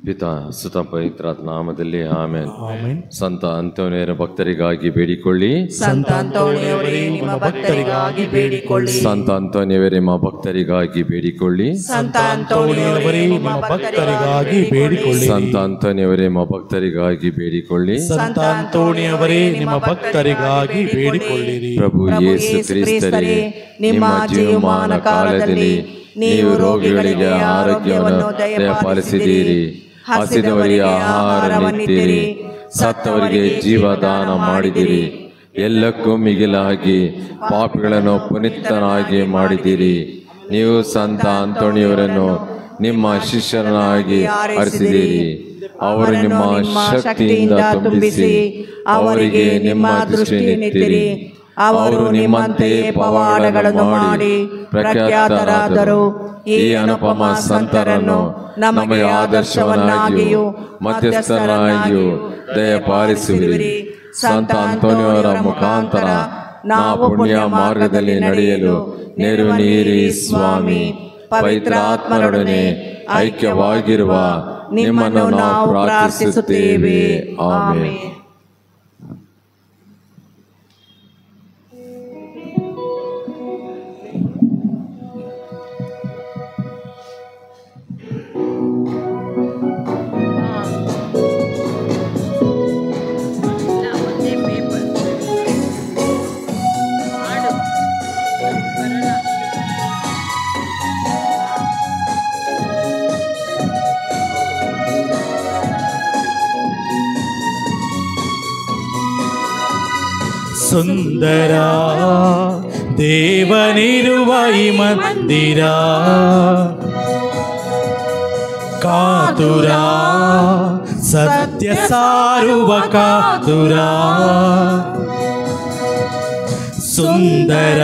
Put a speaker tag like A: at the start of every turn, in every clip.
A: ಪಿತಾ ಸುತ ಪವಿತ್ರಾತ್ಮ ನಾಮದಲ್ಲಿ ಆಮೆನ್. ಸಂತ ಅಂತೋನಿಯರ ಭಕ್ತರಿಗಾಗಿ ಬೇಡಿಕೊಳ್ಳಿ.
B: ಸಂತ ಅಂತೋನಿಯವರೇ ನಿಮ್ಮ ಭಕ್ತರಿಗಾಗಿ ಬೇಡಿಕೊಳ್ಳಿ.
A: ಸಂತ ಅಂತೋನಿಯವರೇ ನಿಮ್ಮ ಭಕ್ತರಿಗಾಗಿ ಬೇಡಿಕೊಳ್ಳಿ.
B: ಸಂತ ಅಂತೋನಿಯವರೇ ನಿಮ್ಮ ಭಕ್ತರಿಗಾಗಿ ಬೇಡಿಕೊಳ್ಳಿ.
A: ಸಂತ ಅಂತೋನಿಯವರೇ ನಿಮ್ಮ ಭಕ್ತರಿಗಾಗಿ ಬೇಡಿಕೊಳ್ಳಿ.
C: ಸಂತ ಅಂತೋನಿಯವರೇ ನಿಮ್ಮ ಭಕ್ತರಿಗಾಗಿ ಬೇಡಿಕೊಳ್ಳಿರಿ.
A: ಪ್ರಭು ಯೇಸು ಕ್ರಿಸ್ತರೇ, ನಿಮ್ಮ ಜೀವಮಾನ ಕಾಲದಲ್ಲಿ ನೀವು ರೋಗಿಗಳಿಗೆ ಆರೋಗ್ಯವನ್ನು ದಯಪಾಲಿಸಿದ್ದೀರಿ. ಹಸಿದವರಿಗೆ ಆಹಾರವನ್ನಿತ್ತಿರಿ, ಸತ್ತವರಿಗೆ ಜೀವದಾನ ಮಾಡಿದಿರಿ. ಎಲ್ಲಕ್ಕೂ ಮಿಗಿಲಾಗಿ ಪಾಪಿಗಳನ್ನು ಪುನೀತನಾಗಿ ಮಾಡಿದಿರಿ. ನೀವು ಸಂತ ಅಂತೋಣಿಯವರನ್ನು ನಿಮ್ಮ ಶಿಷ್ಯರನ್ನಾಗಿ ಆರಿಸಿದಿರಿ. ಅವರು ನಿಮ್ಮ ಶಕ್ತಿಯಿಂದ ತುಂಬಿಸಿ ಅವರಿಗೆ ನಿಮ್ಮ ದೃಷ್ಟಿಯನ್ನಿತ್ತಿರಿ. ಅವರು ನಿಮ್ಮಂತೆ ಪವಾಡಗಳನ್ನು ಮಾಡಿ ಪ್ರಖ್ಯಾತರಾದರು. ಈ ಅನುಪಮ ಸಂತರನ್ನು ನಮಗೆ ಆದರ್ಶವನ್ನಾಗಿಯೂ ಮಧ್ಯಸ್ಥರನ್ನಾಗಿಯೂ ದಯಪಾಲಿಸುವಿರಿ. ಸಂತ ಅಂತೋನಿಯವರ ಮುಖಾಂತರ ನಾವು ಪುಣ್ಯ ಮಾರ್ಗದಲ್ಲಿ ನಡೆಯಲು ನೆರವು ನೀಡಿ ಸ್ವಾಮಿ. ಪವಿತ್ರ ಆತ್ಮರೊಡನೆ ಐಕ್ಯವಾಗಿರುವ ನಿಮ್ಮನ್ನು ನಾವು ಪ್ರಾರ್ಥಿಸುತ್ತೇವೆ. ಆಮೆನ್.
C: ಸುಂದರ ದೇವನಿರುವ ಈ ಮಂದಿರ, ಕಾತುರ ಸತ್ಯ ಸಾರುವ ಕಾತುರ. ಸುಂದರ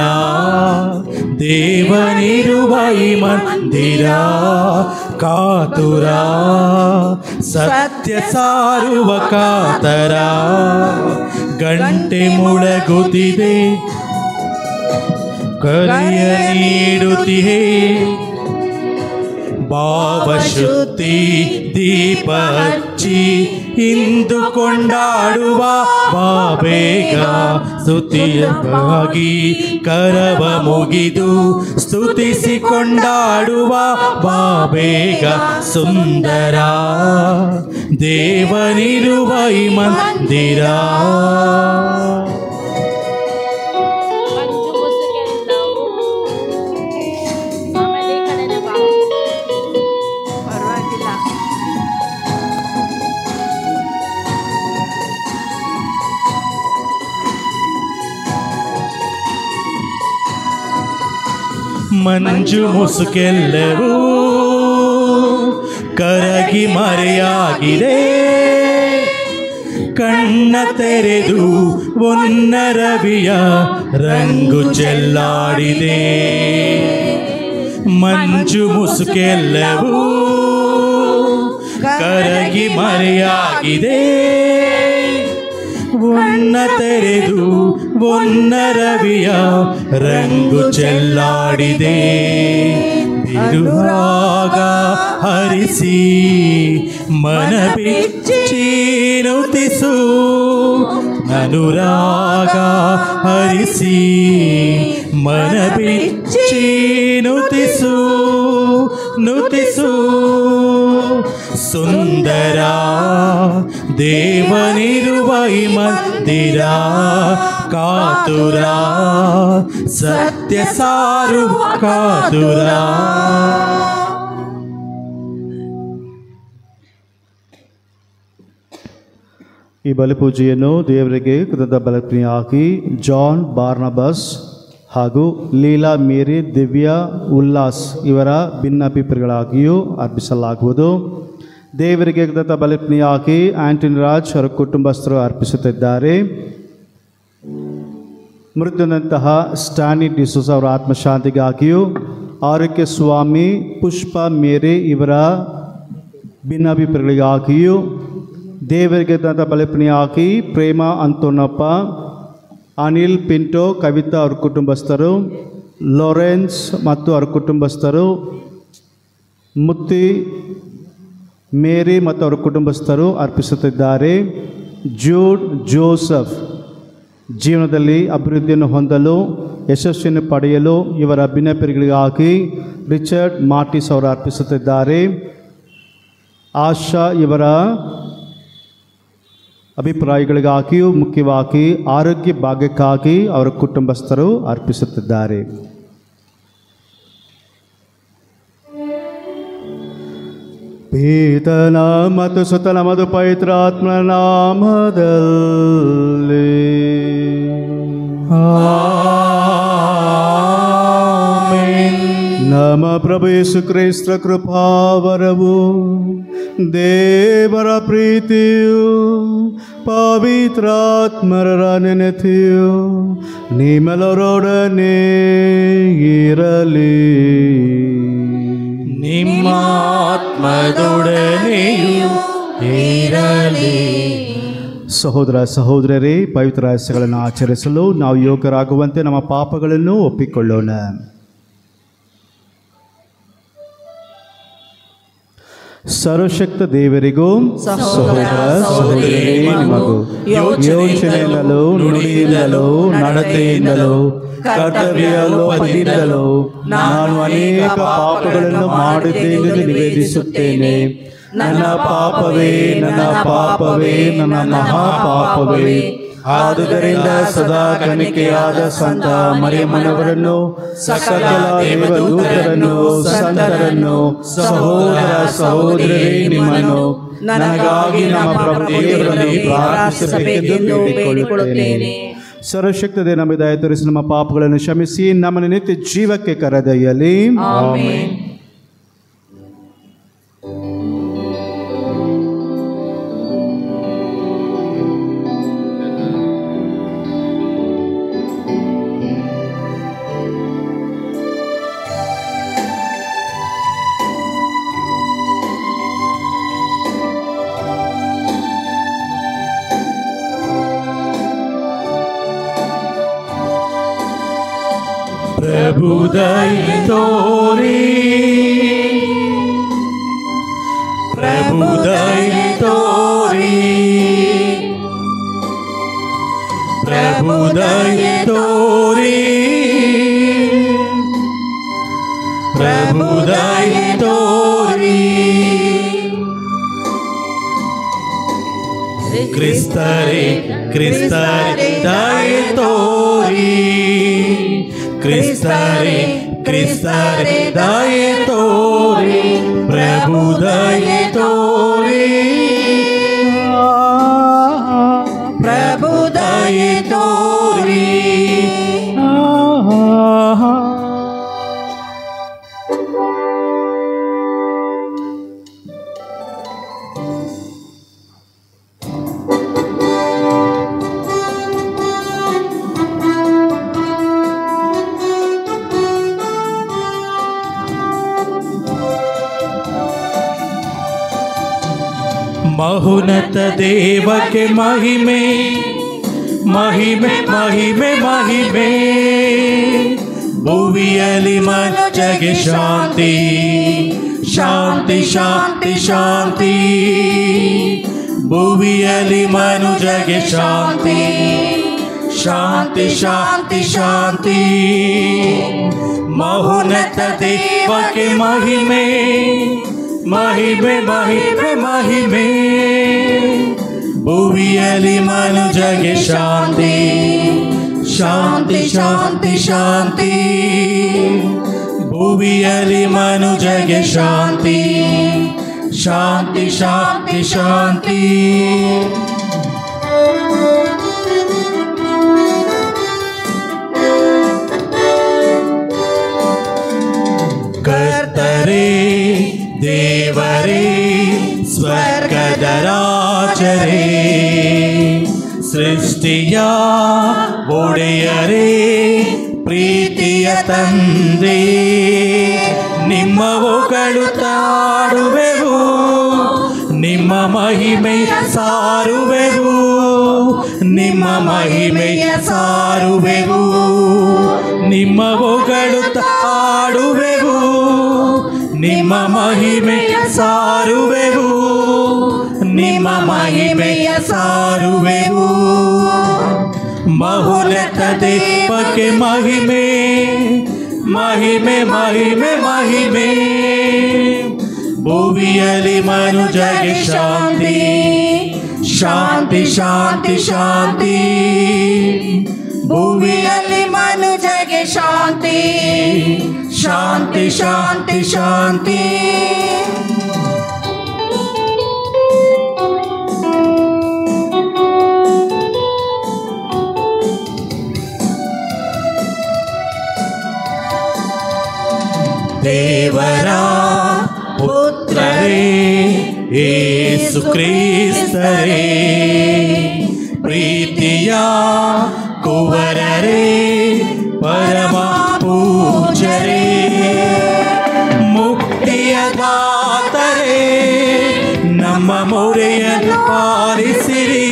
C: ದೇವನಿರುವ ಈ ಮಂದಿರ, ಕಾತುರ ಸತ್ಯ ಸಾರುವ ಕಾತರ. ಗಂಟೆ ಮುಳಗುತ್ತಿದೆ, ಕರೆಯ ನೀಡುತ್ತಿದೆ. ಭಾವಶುದ್ಧಿ ದೀಪ ಹಚ್ಚಿ ಇಂದು ಕೊಂಡಾಡುವ ಬೇಗ. ಸ್ತುತಿಯಾಗಿ ಕರವ ಮುಗಿದು ಸ್ತುತಿಸಿ ಕೊಂಡಾಡುವ ಬೇಗ. ಸುಂದರ ದೇವನಿರುವ ಈ ಮಂದಿರ. ಮಂಜು ಮುಸುಕೆಲ್ಲವೂ ಕರಗಿ ಮರೆಯಾಗಿದೆ. ಕಣ್ಣ ತೆರೆದು ಒನ್ನ ರವಿಯ ರಂಗು ಚೆಲ್ಲಾಡಿದೆ. ಮಂಜು ಮುಸುಕೆಲ್ಲವೂ ಕರಗಿ ಮರೆಯಾಗಿದೆ. ಒನ್ನ ತೆರೆದು ಒನ್ನ ರವಿಯ ರಂಗು ಚೆಲ್ಲಾಡಿದೆ. ಬಿರುರಾಗ ಹರಿಸಿ ಮನ ಬಿಚ್ಚಿ ನುತಿಸು. ಅನುರಾಗ ಹರಿಸಿ ಮನ ಬಿಚ್ಚಿ ನುತಿಸು ನುತಿಸು. ಸುಂದರ ದೇವನಿರುವ ಈ ಮಂದಿರ, ಕಾತುರ ಸತ್ಯ ಸಾರುವ ಕಾತುರ.
D: ಈ ಬಲಿಪೂಜೆಯನ್ನು ದೇವರಿಗೆ ಕೃತಜ್ಞ ಬಲಿಯಾಗಿ ಜಾನ್ ಬಾರ್ನಬಾಸ್ ಹಾಗೂ ಲೀಲಾ ಮೇರಿ ದಿವ್ಯ ಉಲ್ಲಾಸ್ ಇವರ ಭಿನ್ನಾಭಿಪ್ರಾಯಗಳಾಗಿಯೂ ಅರ್ಪಿಸಲಾಗುವುದು. ದೇವರಿಗೆ ಕೃತಜ್ಞ ಬಲಿಯಾಗಿ ಆಂಟನಿ ರಾಜ್ ಅವರ ಕುಟುಂಬಸ್ಥರು ಅರ್ಪಿಸುತ್ತಿದ್ದಾರೆ. ಮೃತ್ಯುನಂತಹ ಸ್ಟಾನಿ ಡಿಸೋಸ್ ಅವರ ಆತ್ಮಶಾಂತಿಗಾಗಿಯೂ, ಆರೋಗ್ಯ ಸ್ವಾಮಿ ಪುಷ್ಪ ಮೇರಿ ಇವರ ಭಿನ್ನಾಭಿಪ್ರಾಯಗಳಿಗಾಗಿಯೂ, ದೇವರಿಗೆ ಬಲಿಯಾಗಿ ಪ್ರೇಮ ಅಂತೋನಪ್ಪ, ಅನಿಲ್ ಪಿಂಟೋ, ಕವಿತಾ ಅವ್ರ ಕುಟುಂಬಸ್ಥರು, ಲೋರೆನ್ಸ್ ಮತ್ತು ಅವ್ರ ಕುಟುಂಬಸ್ಥರು, ಮುತ್ತಿ ಮೇರಿ ಮತ್ತು ಅವರ ಕುಟುಂಬಸ್ಥರು ಅರ್ಪಿಸುತ್ತಿದ್ದಾರೆ. ಜೂಡ್ ಜೋಸಫ್ ಜೀವನದಲ್ಲಿ ಅಭಿವೃದ್ಧಿಯನ್ನು ಹೊಂದಲು, ಯಶಸ್ವಿಯನ್ನು ಪಡೆಯಲು ಇವರ ಅಭಿನಯಗಳಿಗಾಗಿ ರಿಚರ್ಡ್ ಮಾರ್ಟಿಸ್ ಅವರು ಅರ್ಪಿಸುತ್ತಿದ್ದಾರೆ. ಆಶಾ ಇವರ ಅಭಿಪ್ರಾಯಗಳಿಗಾಗಿಯೂ ಮುಖ್ಯವಾಗಿ ಆರೋಗ್ಯ ಭಾಗ್ಯಕ್ಕಾಗಿ ಅವರ ಕುಟುಂಬಸ್ಥರು ಅರ್ಪಿಸುತ್ತಿದ್ದಾರೆ. ಪಿತನ ಮತ್ತು ಸುತನ ಮತ್ತು ಪವಿತ್ರಾತ್ಮನ ನಾಮದಲ್ಲಿ ನಮ್ಮ ಪ್ರಭು ಯೇಸು ಕ್ರಿಸ್ತ ಕೃಪಾವರವು, ದೇವರ ಪ್ರೀತಿಯು, ಪವಿತ್ರಾತ್ಮರ ನೆನಪಿಯು ನಿಮ್ಮೆಲ್ಲರೊಡನೆ ಇರಲಿ.
C: ನಿಮ್ಮ ಆತ್ಮದೊಡನೆಯೂ ಇರಲಿ.
D: ಸಹೋದರ ಸಹೋದರರೇ, ಪವಿತ್ರ ರಹಸ್ಯಗಳನ್ನು ಆಚರಿಸಲು ನಾವು ಯೋಗ್ಯರಾಗುವಂತೆ ನಮ್ಮ ಪಾಪಗಳನ್ನು ಒಪ್ಪಿಕೊಳ್ಳೋಣ. ಸರ್ವಶಕ್ತ ದೇವರಿಗೂ ಸಹೋದರ ಸಹೋದರರೇ ನಿಮಗೂ ಯೋಚನೆಯಿಂದಲೂ ನುಡಿಯಿಂದಲೂ ನಡತೆಯಿಂದಲೂ ಕರ್ತವ್ಯ ಲೋಪದಿಂದಲೂ ನಾನು ಅನೇಕ ಪಾಪಗಳನ್ನು ಮಾಡಿದ್ದೇನೆ ನಿವೇದಿಸುತ್ತೇನೆ. ನನ್ನ ಪಾಪವೇ, ನನ್ನ ಪಾಪವೇ, ನನ್ನ ಮಹಾಪಾಪವೇ. ಆದುದರಿಂದ ಸದಾ ಕನಿಕೆಯಾದ ಸಂತ ಮರಿಯಮ್ಮನವರನ್ನು, ಸಕಲ ದೇವದೂತರನ್ನು, ಸಂತರನ್ನು, ಸಹೋದರ ಸಹೋದರರೇ ನಿಮ್ಮನ್ನು ನನಗಾಗಿ ನಮ್ಮ ಪ್ರಭು ದೇವರನ್ನು ಪ್ರಾರ್ಥಿಸಬೇಕೆಂದು ಬೇಡಿಕೊಳ್ಳುತ್ತೇನೆ. ಸರ್ವಶಕ್ತದೆ ನಮ್ಮ ದಯ ತೋರಿಸಿ ನಮ್ಮ ಪಾಪಗಳನ್ನು ಕ್ಷಮಿಸಿ ನಮ್ಮನ್ನು ನಿತ್ಯ ಜೀವಕ್ಕೆ ಕರೆದೊಯ್ಯಲಿ. ಆಮೆನ್.
C: प्रभु दया तोरी, प्रभु दया तोरी, प्रभु दया तोरी, प्रभु दया तोरी. क्रिस्तरे क्रिस्तरे दया तोरी, क्रिस्तरे क्रिस्तरे दया तोरी, प्रभु दया तोरी, प्रभु दया तोरी. महुनत देव के महिमे, महिमे महिमे महिमे. भुवियली मनुजगे शांति, शांति शांति शांति. भुवियली मनुजगे शांति, शांति शांति शांति. महुनत देव के महिमे, महिमे महिमे महिमे. भुवियली मनुजगे शांति, शांति शांति शांति. भुवियली मनुजगे शांति, शांति शांति शांति. कर्तरे देवरे ಸ್ವರ್ಗದ ರಾಜರೇ, ಸೃಷ್ಟಿಯ ಒಡೆಯರೇ, ಪ್ರೀತಿಯ ತಂದೆ, ನಿಮ್ಮ ಹೊಗಳುತ್ತಾಡುವೆವು, ನಿಮ್ಮ ಮಹಿಮೆಯ ಸಾರುವೆವು, ನಿಮ್ಮ ಮಹಿಮೆಯ ಸಾರುವೆವು, ನಿಮ್ಮ ಹೊಗಳುತ್ತಾಡುವೆವು, ನಿಮ್ಮ ಮಹಿಮೆಯ ಸಾರುವೆವು, ನಿಮ್ಮ ಮಹಿಮೆಯ ಸಾರುವೆವು. ಮಹೋನ್ನತ ದೇವಕ್ಕೆ ಮಹಿಮೆ, ಮಹಿಮೆ ಮಹಿಮೆ ಮಹಿಮೆ. ಭುವಿಯಲ್ಲಿ ಮನುಜಗೆ ಶಾಂತಿ, ಶಾಂತಿ ಶಾಂತಿ ಶಾಂತಿ.
E: ಭುವಿಯಲ್ಲಿ ಮನುಜಗೆ ಶಾಂತಿ, ಶಾಂತಿ ಶಾಂತಿ ಶಾಂತಿ.
C: ದೇವರ ಪುತ್ರರೇ ಯೇಸು ಕ್ರಿಸ್ತರೇ, ಪ್ರೀತಿಯ ಕುವರರೇ, ಪರಮ ಪೂಜ್ಯರೇ, ಮುಕ್ತಿಯ ದಾತರೇ, ನಮ್ಮ ಮೊರೆಯನ್ನು ಪಾಲಿಸಿರಿ,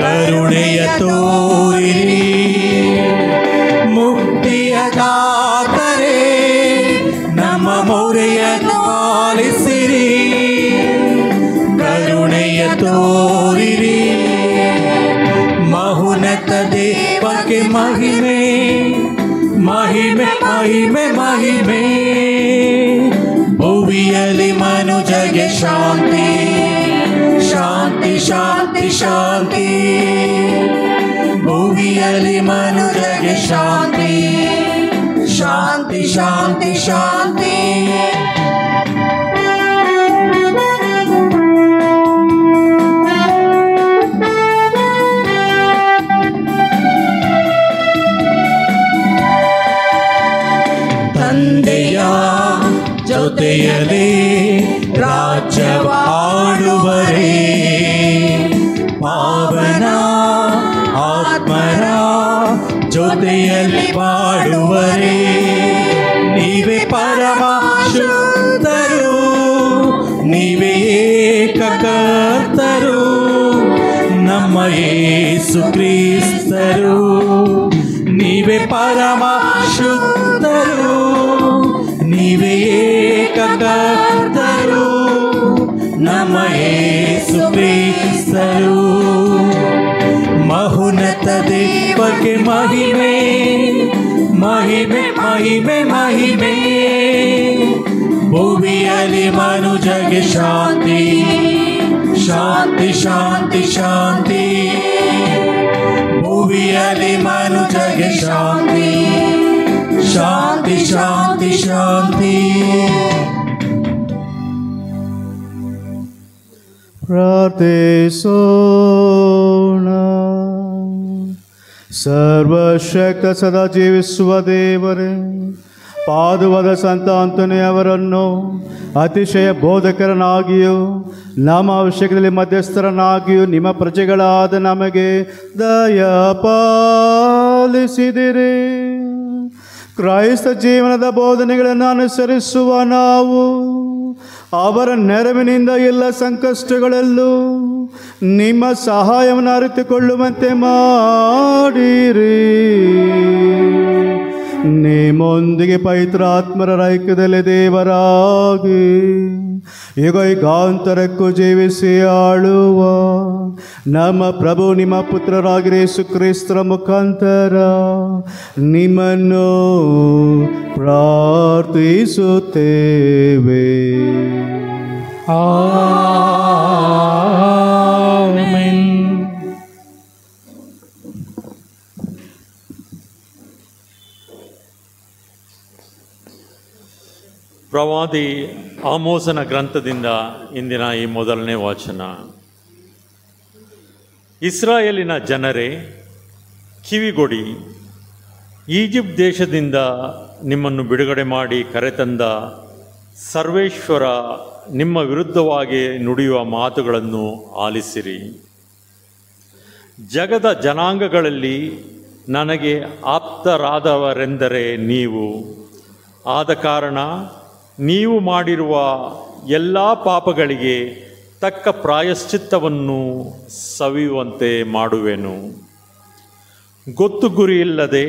C: ಕರುಣೆಯ ತೋರಿರಿ. ಮುಕ್ತಿಯ ದಾತರೇ, ನಮ್ಮ ಮೊರೆಯನ್ನು ಪಾಲಿಸಿರಿ, ಕರುಣೆಯ ತೋರಿರಿ. ಮಹೋನ್ನತ ದೇವಕ್ಕೆ ಮಹಿಮೆ, ಮಹಿಮೆ ಮಹಿಮೆ ಮಹಿಮೆ. ಭುವಿಯಲ್ಲಿ ಮನುಜಗೆ ಶಾಂತಿ, ಶಾಂತಿ ಶಾಂತಿ ಶಾಂತಿ. ಭುವಿಯಲ್ಲಿ ಮನುಜಗೆ ಶಾಂತಿ, ಶಾಂತಿ ಶಾಂತಿ ಶಾಂತಿ. ತಂದೆಯ ಜೊತೆಯಲ್ಲಿ ರಾಜ್ಯವ ಆಳುವರೇ, ಪಾವನ ಆತ್ಮರ ಜೊತೆಯಲ್ಲಿ ಬಾಳುವರೇ. ನೀವೇ ಪರಮ ಶುದ್ಧರು, ನೀವೇ ಏಕಕರ್ತರು, ನಮ್ಮ ಯೇಸು ಕ್ರಿಸ್ತರು. ನೀವೇ ಪರಮ ಶುದ್ಧರು, ನೀವೇ ಏಕಕರ್ತರು, ನಮ್ಮ ಯೇಸು ಕ್ರಿಸ್ತರು. ಮಹೋನ್ನತ ದೇವಕ್ಕೆ ಮಹಿಮೆ, ಮಹಿಮೆ ಮಹಿಮೆ ಮಹಿಮೆ. ಭುವಿಯಲ್ಲಿ ಮನುಜಗೆ ಶಾಂತಿ, ಶಾಂತಿ ಶಾಂತಿ ಶಾಂತಿ. ಭುವಿಯಲ್ಲಿ ಮನುಜಗೆ ಶಾಂತಿ, ಶಾಂತಿ ಶಾಂತಿ ಶಾಂತಿ.
D: ಪ್ರಾರ್ಥಿಸೋಣ. ಸರ್ವಶಕ್ತ ಸದಾ ಜೀವಿಸುವ ದೇವರೇ, ಪಾದುವಾದ ಸಂತ ಅಂತೋನಿಯವರನ್ನು ಅತಿಶಯ ಬೋಧಕರನಾಗಿಯೂ ನಮ್ಮ ಅವಶ್ಯಕತೆಯಲ್ಲಿ ಮಧ್ಯಸ್ಥರನಾಗಿಯೂ ನಿಮ್ಮ ಪ್ರಜೆಗಳಾದ ನಮಗೆ ದಯಪಾಲಿಸಿದಿರಿ. ಕ್ರೈಸ್ತ ಜೀವನದ ಬೋಧನೆಗಳನ್ನು ಅನುಸರಿಸುವ ನಾವು ಅವರ ನೆರವಿನಿಂದ ಎಲ್ಲ ಸಂಕಷ್ಟಗಳಲ್ಲೂ ನಿಮ್ಮ ಸಹಾಯವನ್ನು ಅರಿತುಕೊಳ್ಳುವಂತೆ ಮಾಡಿರಿ. ನಿಮ್ಮೊಂದಿಗೆ ಪವಿತ್ರಾತ್ಮರ ಐಕ್ಯದಲ್ಲಿ ದೇವರಾಗಿ ಯುಗಾಂತರಕ್ಕೂ ಜೀವಿಸಿ ಆಳುವ ನಮ್ಮ ಪ್ರಭು ನಿಮ್ಮ ಪುತ್ರರಾಗಿರೋ ಯೇಸು ಕ್ರಿಸ್ತರ ಮುಖಾಂತರ ನಿಮ್ಮನ್ನು ಪ್ರಾರ್ಥಿಸುತ್ತೇವೆ.
C: ಆಮೆನ್.
F: ಪ್ರವಾದಿ ಆಮೋಸನ ಗ್ರಂಥದಿಂದ ಇಂದಿನ ಈ ಮೊದಲನೇ ವಾಚನ. ಇಸ್ರಾಯೇಲಿನ ಜನರೇ, ಕಿವಿಗೊಡಿ. ಈಜಿಪ್ಟ್ ದೇಶದಿಂದ ನಿಮ್ಮನ್ನು ಬಿಡುಗಡೆ ಮಾಡಿ ಕರೆತಂದ ಸರ್ವೇಶ್ವರ ನಿಮ್ಮ ವಿರುದ್ಧವಾಗಿ ನುಡಿಯುವ ಮಾತುಗಳನ್ನು ಆಲಿಸಿರಿ. ಜಗದ ಜನಾಂಗಗಳಲ್ಲಿ ನನಗೆ ಆಪ್ತರಾದವರೆಂದರೆ ನೀವು. ಆದ ಕಾರಣ ನೀವು ಮಾಡಿರುವ ಎಲ್ಲ ಪಾಪಗಳಿಗೆ ತಕ್ಕ ಪ್ರಾಯಶ್ಚಿತ್ತವನ್ನು ಸವಿಯುವಂತೆ ಮಾಡುವೆನು. ಗೊತ್ತು ಗುರಿಯಿಲ್ಲದೆ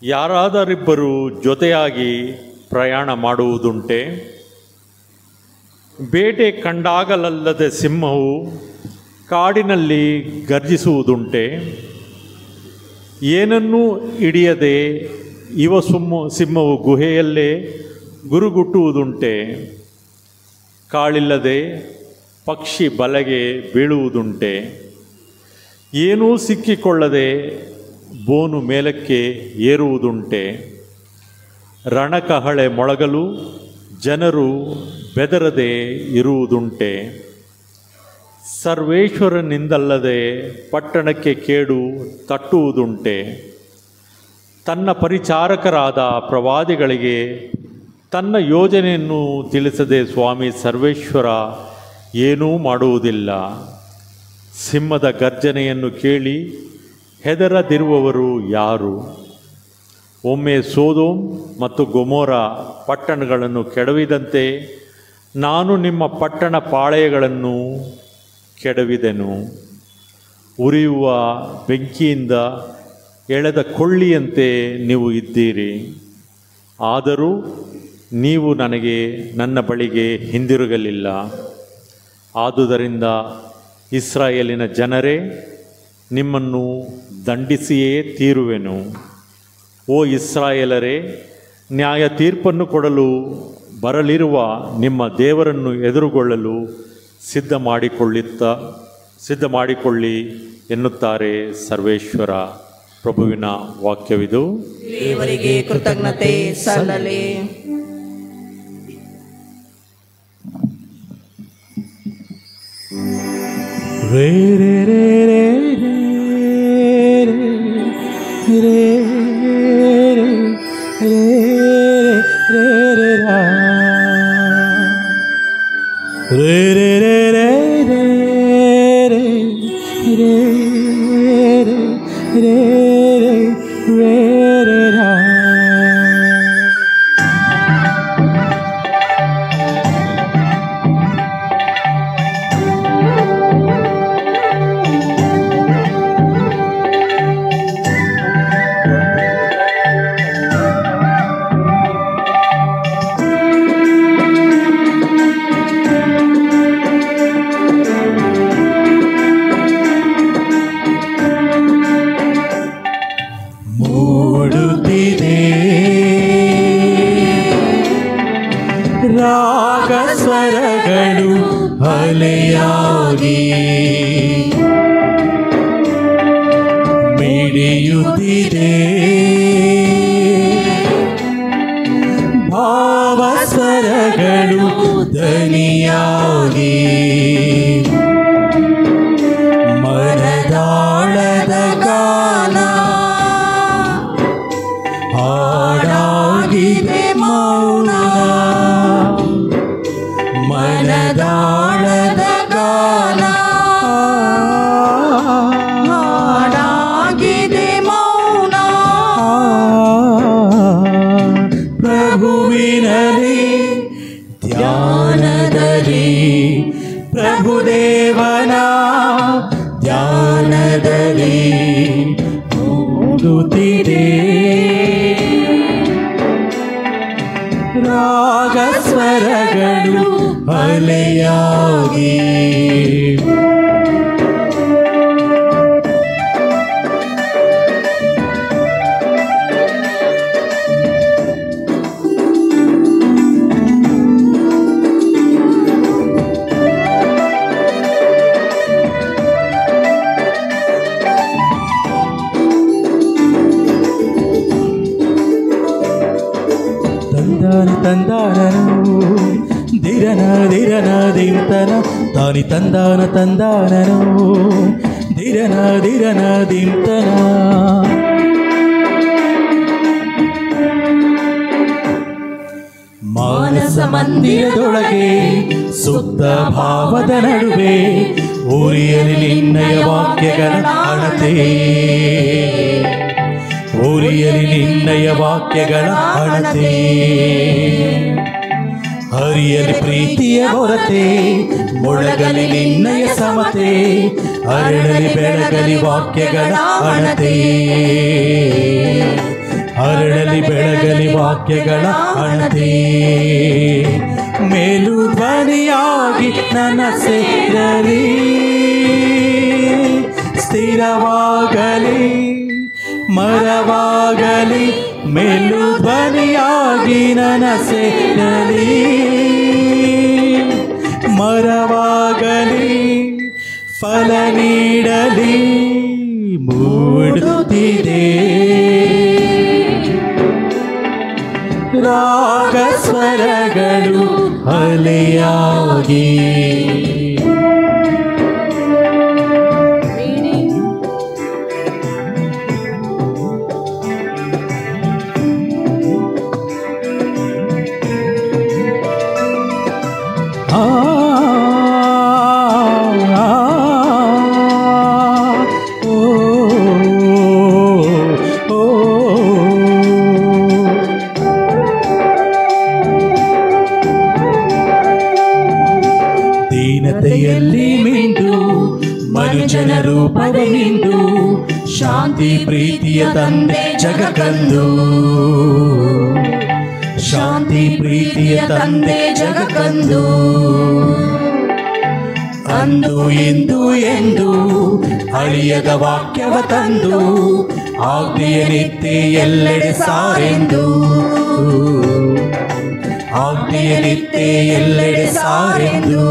F: ಯಾರಾದರಿಬ್ಬರು ಜೊತೆಯಾಗಿ ಪ್ರಯಾಣ ಮಾಡುವುದುಂಟೆ? ಬೇಟೆ ಕಂಡಾಗಲಲ್ಲದೆ ಸಿಂಹವು ಕಾಡಿನಲ್ಲಿ ಗರ್ಜಿಸುವುದುಂಟೆ? ಏನನ್ನೂ ಹಿಡಿಯದೆ ಸಿಂಹವು ಗುಹೆಯಲ್ಲೇ ಗುರುಗುಟ್ಟುವುದುಂಟೆ? ಕಾಳಿಲ್ಲದೆ ಪಕ್ಷಿ ಬಲೆಗೆ ಬೀಳುವುದುಂಟೆ? ಏನೂ ಸಿಕ್ಕಿಕೊಳ್ಳದೆ ಬೋನು ಮೇಲಕ್ಕೆ ಏರುವುದುಂಟೆ? ರಣಕಹಳೆ ಮೊಳಗಲು ಜನರು ಬೆದರದೆ ಇರುವುದುಂಟೆ? ಸರ್ವೇಶ್ವರನಿಂದಲ್ಲದೆ ಪಟ್ಟಣಕ್ಕೆ ಕೇಡು ತಟ್ಟುವುದುಂಟೆ? ತನ್ನ ಪರಿಚಾರಕರಾದ ಪ್ರವಾದಿಗಳಿಗೆ ತನ್ನ ಯೋಜನೆಯನ್ನು ತಿಳಿಸದೆ ಸ್ವಾಮಿ ಸರ್ವೇಶ್ವರ ಏನೂ ಮಾಡುವುದಿಲ್ಲ. ಸಿಂಹದ ಗರ್ಜನೆಯನ್ನು ಕೇಳಿ ಹೆದರದಿರುವವರು ಯಾರು? ಒಮ್ಮೆ ಸೋದೋಮ್ ಮತ್ತು ಗೊಮೋರ ಪಟ್ಟಣಗಳನ್ನು ಕೆಡವಿದಂತೆ ನಾನು ನಿಮ್ಮ ಪಟ್ಟಣ ಪಾಳೆಯಗಳನ್ನು ಕೆಡವಿದೆನು. ಉರಿಯುವ ಬೆಂಕಿಯಿಂದ ಎಳೆದ ಕೊಳ್ಳಿಯಂತೆ ನೀವು ಇದ್ದೀರಿ. ಆದರೂ ನೀವು ನನ್ನ ಬಳಿಗೆ ಹಿಂದಿರುಗಲಿಲ್ಲ. ಆದುದರಿಂದ ಇಸ್ರಾಯೇಲಿನ ಜನರೇ, ನಿಮ್ಮನ್ನು ದಂಡಿಸಿಯೇ ತೀರುವೆನು. ಓ ಇಸ್ರಾಯೇಲರೇ, ನ್ಯಾಯ ತೀರ್ಪನ್ನು ಕೊಡಲು ಬರಲಿರುವ ನಿಮ್ಮ ದೇವರನ್ನು ಎದುರುಗೊಳ್ಳಲು ಸಿದ್ಧ ಮಾಡಿಕೊಳ್ಳಿ ಎನ್ನುತ್ತಾರೆ ಸರ್ವೇಶ್ವರ. ಪ್ರಭುವಿನ ವಾಕ್ಯವಿದು.
E: ದೇವರಿಗೆ ಕೃತಜ್ಞತೆ ಸಲ್ಲಲಿ.
C: ರೇ ರೇ ರೇ ರೇ ರೇ ರೇ ರಾಗಸ್ವರಗಳು ಅಲೆಯಾಗಿ ಮಿಡಿಯುತ್ತಿದೆ. ಭಾವಸ್ವರಗಳು ದನಿಯಾಗಿ ಮನದಾಳದ ಗಾನ ಹಾಡಾಗಿದೆ ಮೌನ. ಮನದಾಳದ ಗಾನ
E: ಹಾಡಾಗಿದೆ ಮೌನ.
C: ಪ್ರಭುವಿನಲ್ಲಿ ಧ್ಯಾನದಲ್ಲಿ, ಪ್ರಭುದೇವನ ಧ್ಯಾನದಲ್ಲಿ ಓಡುತ್ತಿದೆ. ರಾಗಸ್ವರಗಳು ಅಲೆಯಾಗಿ ತಂದಾನನು ದಿರನ ದಿರನ ದಿಂತನ ತಾನಿ ತಂದಾನನು ದಿರನ ದಿರನ ದಿಂತನ. ಮಾನಸ ಮಂದಿರದೊಳಗೆ ಸುಪ್ತ ಭಾವದ ನಡುವೆ ಊರಿಯಲಿ ನಿನ್ನಯ ವಾಕ್ಯಗಳ ಅಣತೆ. ಊರಿಯಲಿ ನಿನ್ನಯ ವಾಕ್ಯಗಳ ಅಣತೆ. ಹರಿಯಲಿ ಪ್ರೀತಿಯ ಹೊರತೆ, ಮೊಳಗಲಿ ನಿನ್ನಯ ಸಮತೆ. ಅರಳಲಿ ಬೆಳಗಲಿ ವಾಕ್ಯಗಳ ಅಣತೆ. ಅರಳಲಿ ಬೆಳಗಲಿ ವಾಕ್ಯಗಳ ಅಣತೆ. ಮೇಲು ಧ್ವನಿಯಾಗಿ ನನ್ನ ಸೇರಲಿ, ಸ್ಥಿರವಾಗಲಿ ಮರವಾಗಲಿ, ಮೇಲು ಧ್ವನಿಯಾಗಿ ನನ್ನ ಸೇರಲಿ, ಮರವಾಗಲಿ ಫಲ ನೀಡಲಿ. ಮೂಡುತ್ತಿದೆ ರಾಗ ಸ್ವರಗಳು ಅಲೆಯಾಗಿ, ದೀನತೆಯಲ್ಲಿ ಮಿಂದು ಮನುಜನ ರೂಪವೇ ನಿಂದು, ಶಾಂತಿ ಪ್ರೀತಿಯ ತಂದೆ ಜಗಕ್ಕಂದು, ಶಾಂತಿ ಪ್ರೀತಿಯ ತಂದೆ ಜಗಕ್ಕಂದು. ಅಂದು ಇಂದು ಎಂದು ಅಳಿಯದ ವಾಕ್ಯವ ತಂದು, ಆಜ್ಞೆಯ ನಿತ್ಯ ಎಲ್ಲೆಡೆ ಸಾರೆಂದು, ಆಜ್ಞೆಯ ನಿತ್ಯ ಎಲ್ಲೆಡೆ ಸಾರೆಂದು.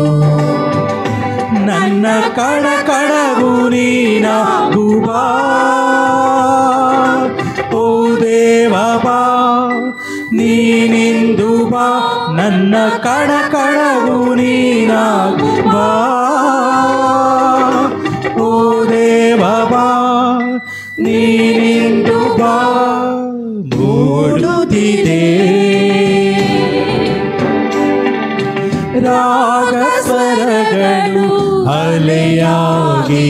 C: ನನ್ನ ಕಡ ಕಡವು ನೀನಾಗು ಬಾ, ಓ ದೇವ ಬಾ ನೀನಿಂದು ಬಾ, ನನ್ನ ಕಡ ಕಡವು ನೀನಾಗು ಬಾ, ಓ ದೇವ ಬಾ ನೀನಿಂದು ಬಾ. ಮೂಡುತ್ತಿದೆ ರಾಗ ಸ್ವರಗಳು ಅಲೆಯಾಗಿ,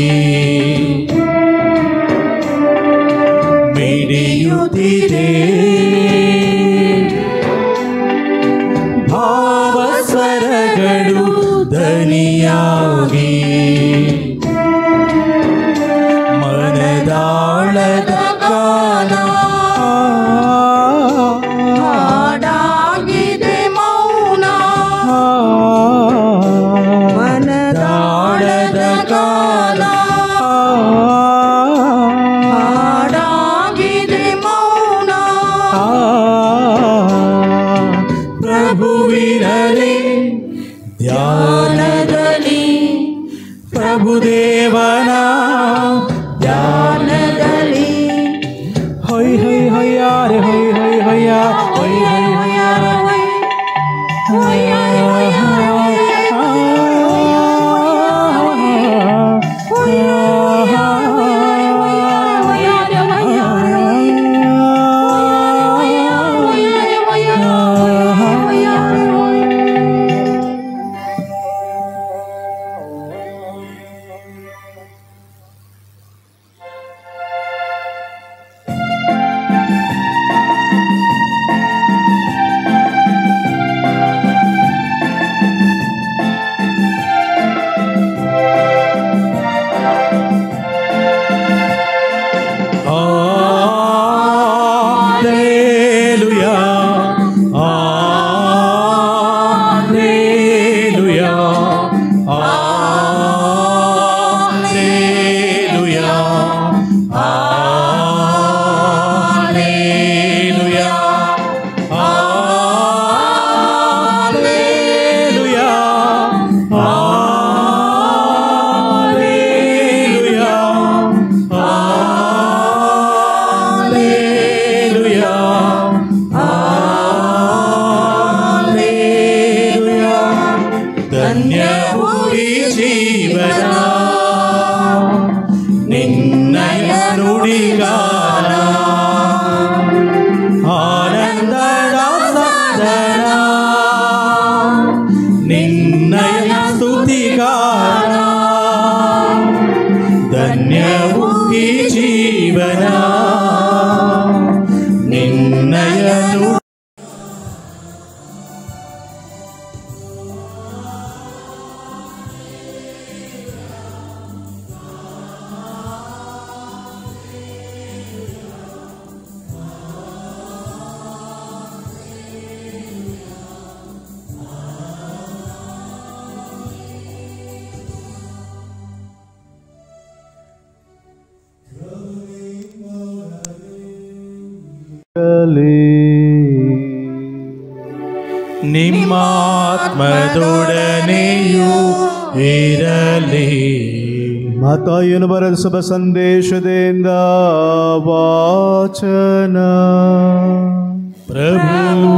C: ಮಿಡಿಯುತ್ತಿದೆ ಭಾವ ಸ್ವರಗಳು ಧ್ವನಿಯಾಗಿ, ಮನದಾಳದ ಕಾಲ
E: ಹಾಡಾಗಿದೆ ಮೌನ,
C: ಮನದಾಳದ ಕಾಲ
E: ಹಾಡಾಗಿದೆ ಮೌನ.
C: ಪ್ರಭುವಿನಲ್ಲಿ ಧ್ಯಾನದಲ್ಲಿ, ಪ್ರಭುದೇವನ
E: ಧ್ಯಾನದಲ್ಲಿ
C: ಹೊಯ್ ಹೊಯ್ ಹೊಯ್ಯಾರೆ ಹೊಯ್ ಹೊಯ್ ಹೊಯ್ಯ ಹೊಯ್ ಹೊಯ್ ಹೊಯ್ಯಾರೆ ನಿಮ್ಮ ಆತ್ಮದೊಡನೆಯೂ ಇರಲಿ.
D: ಮತ್ತಾಯನು ಬರೆದ ಶುಭ ಸಂದೇಶದಿಂದ ವಾಚನ.
C: ಪ್ರಭು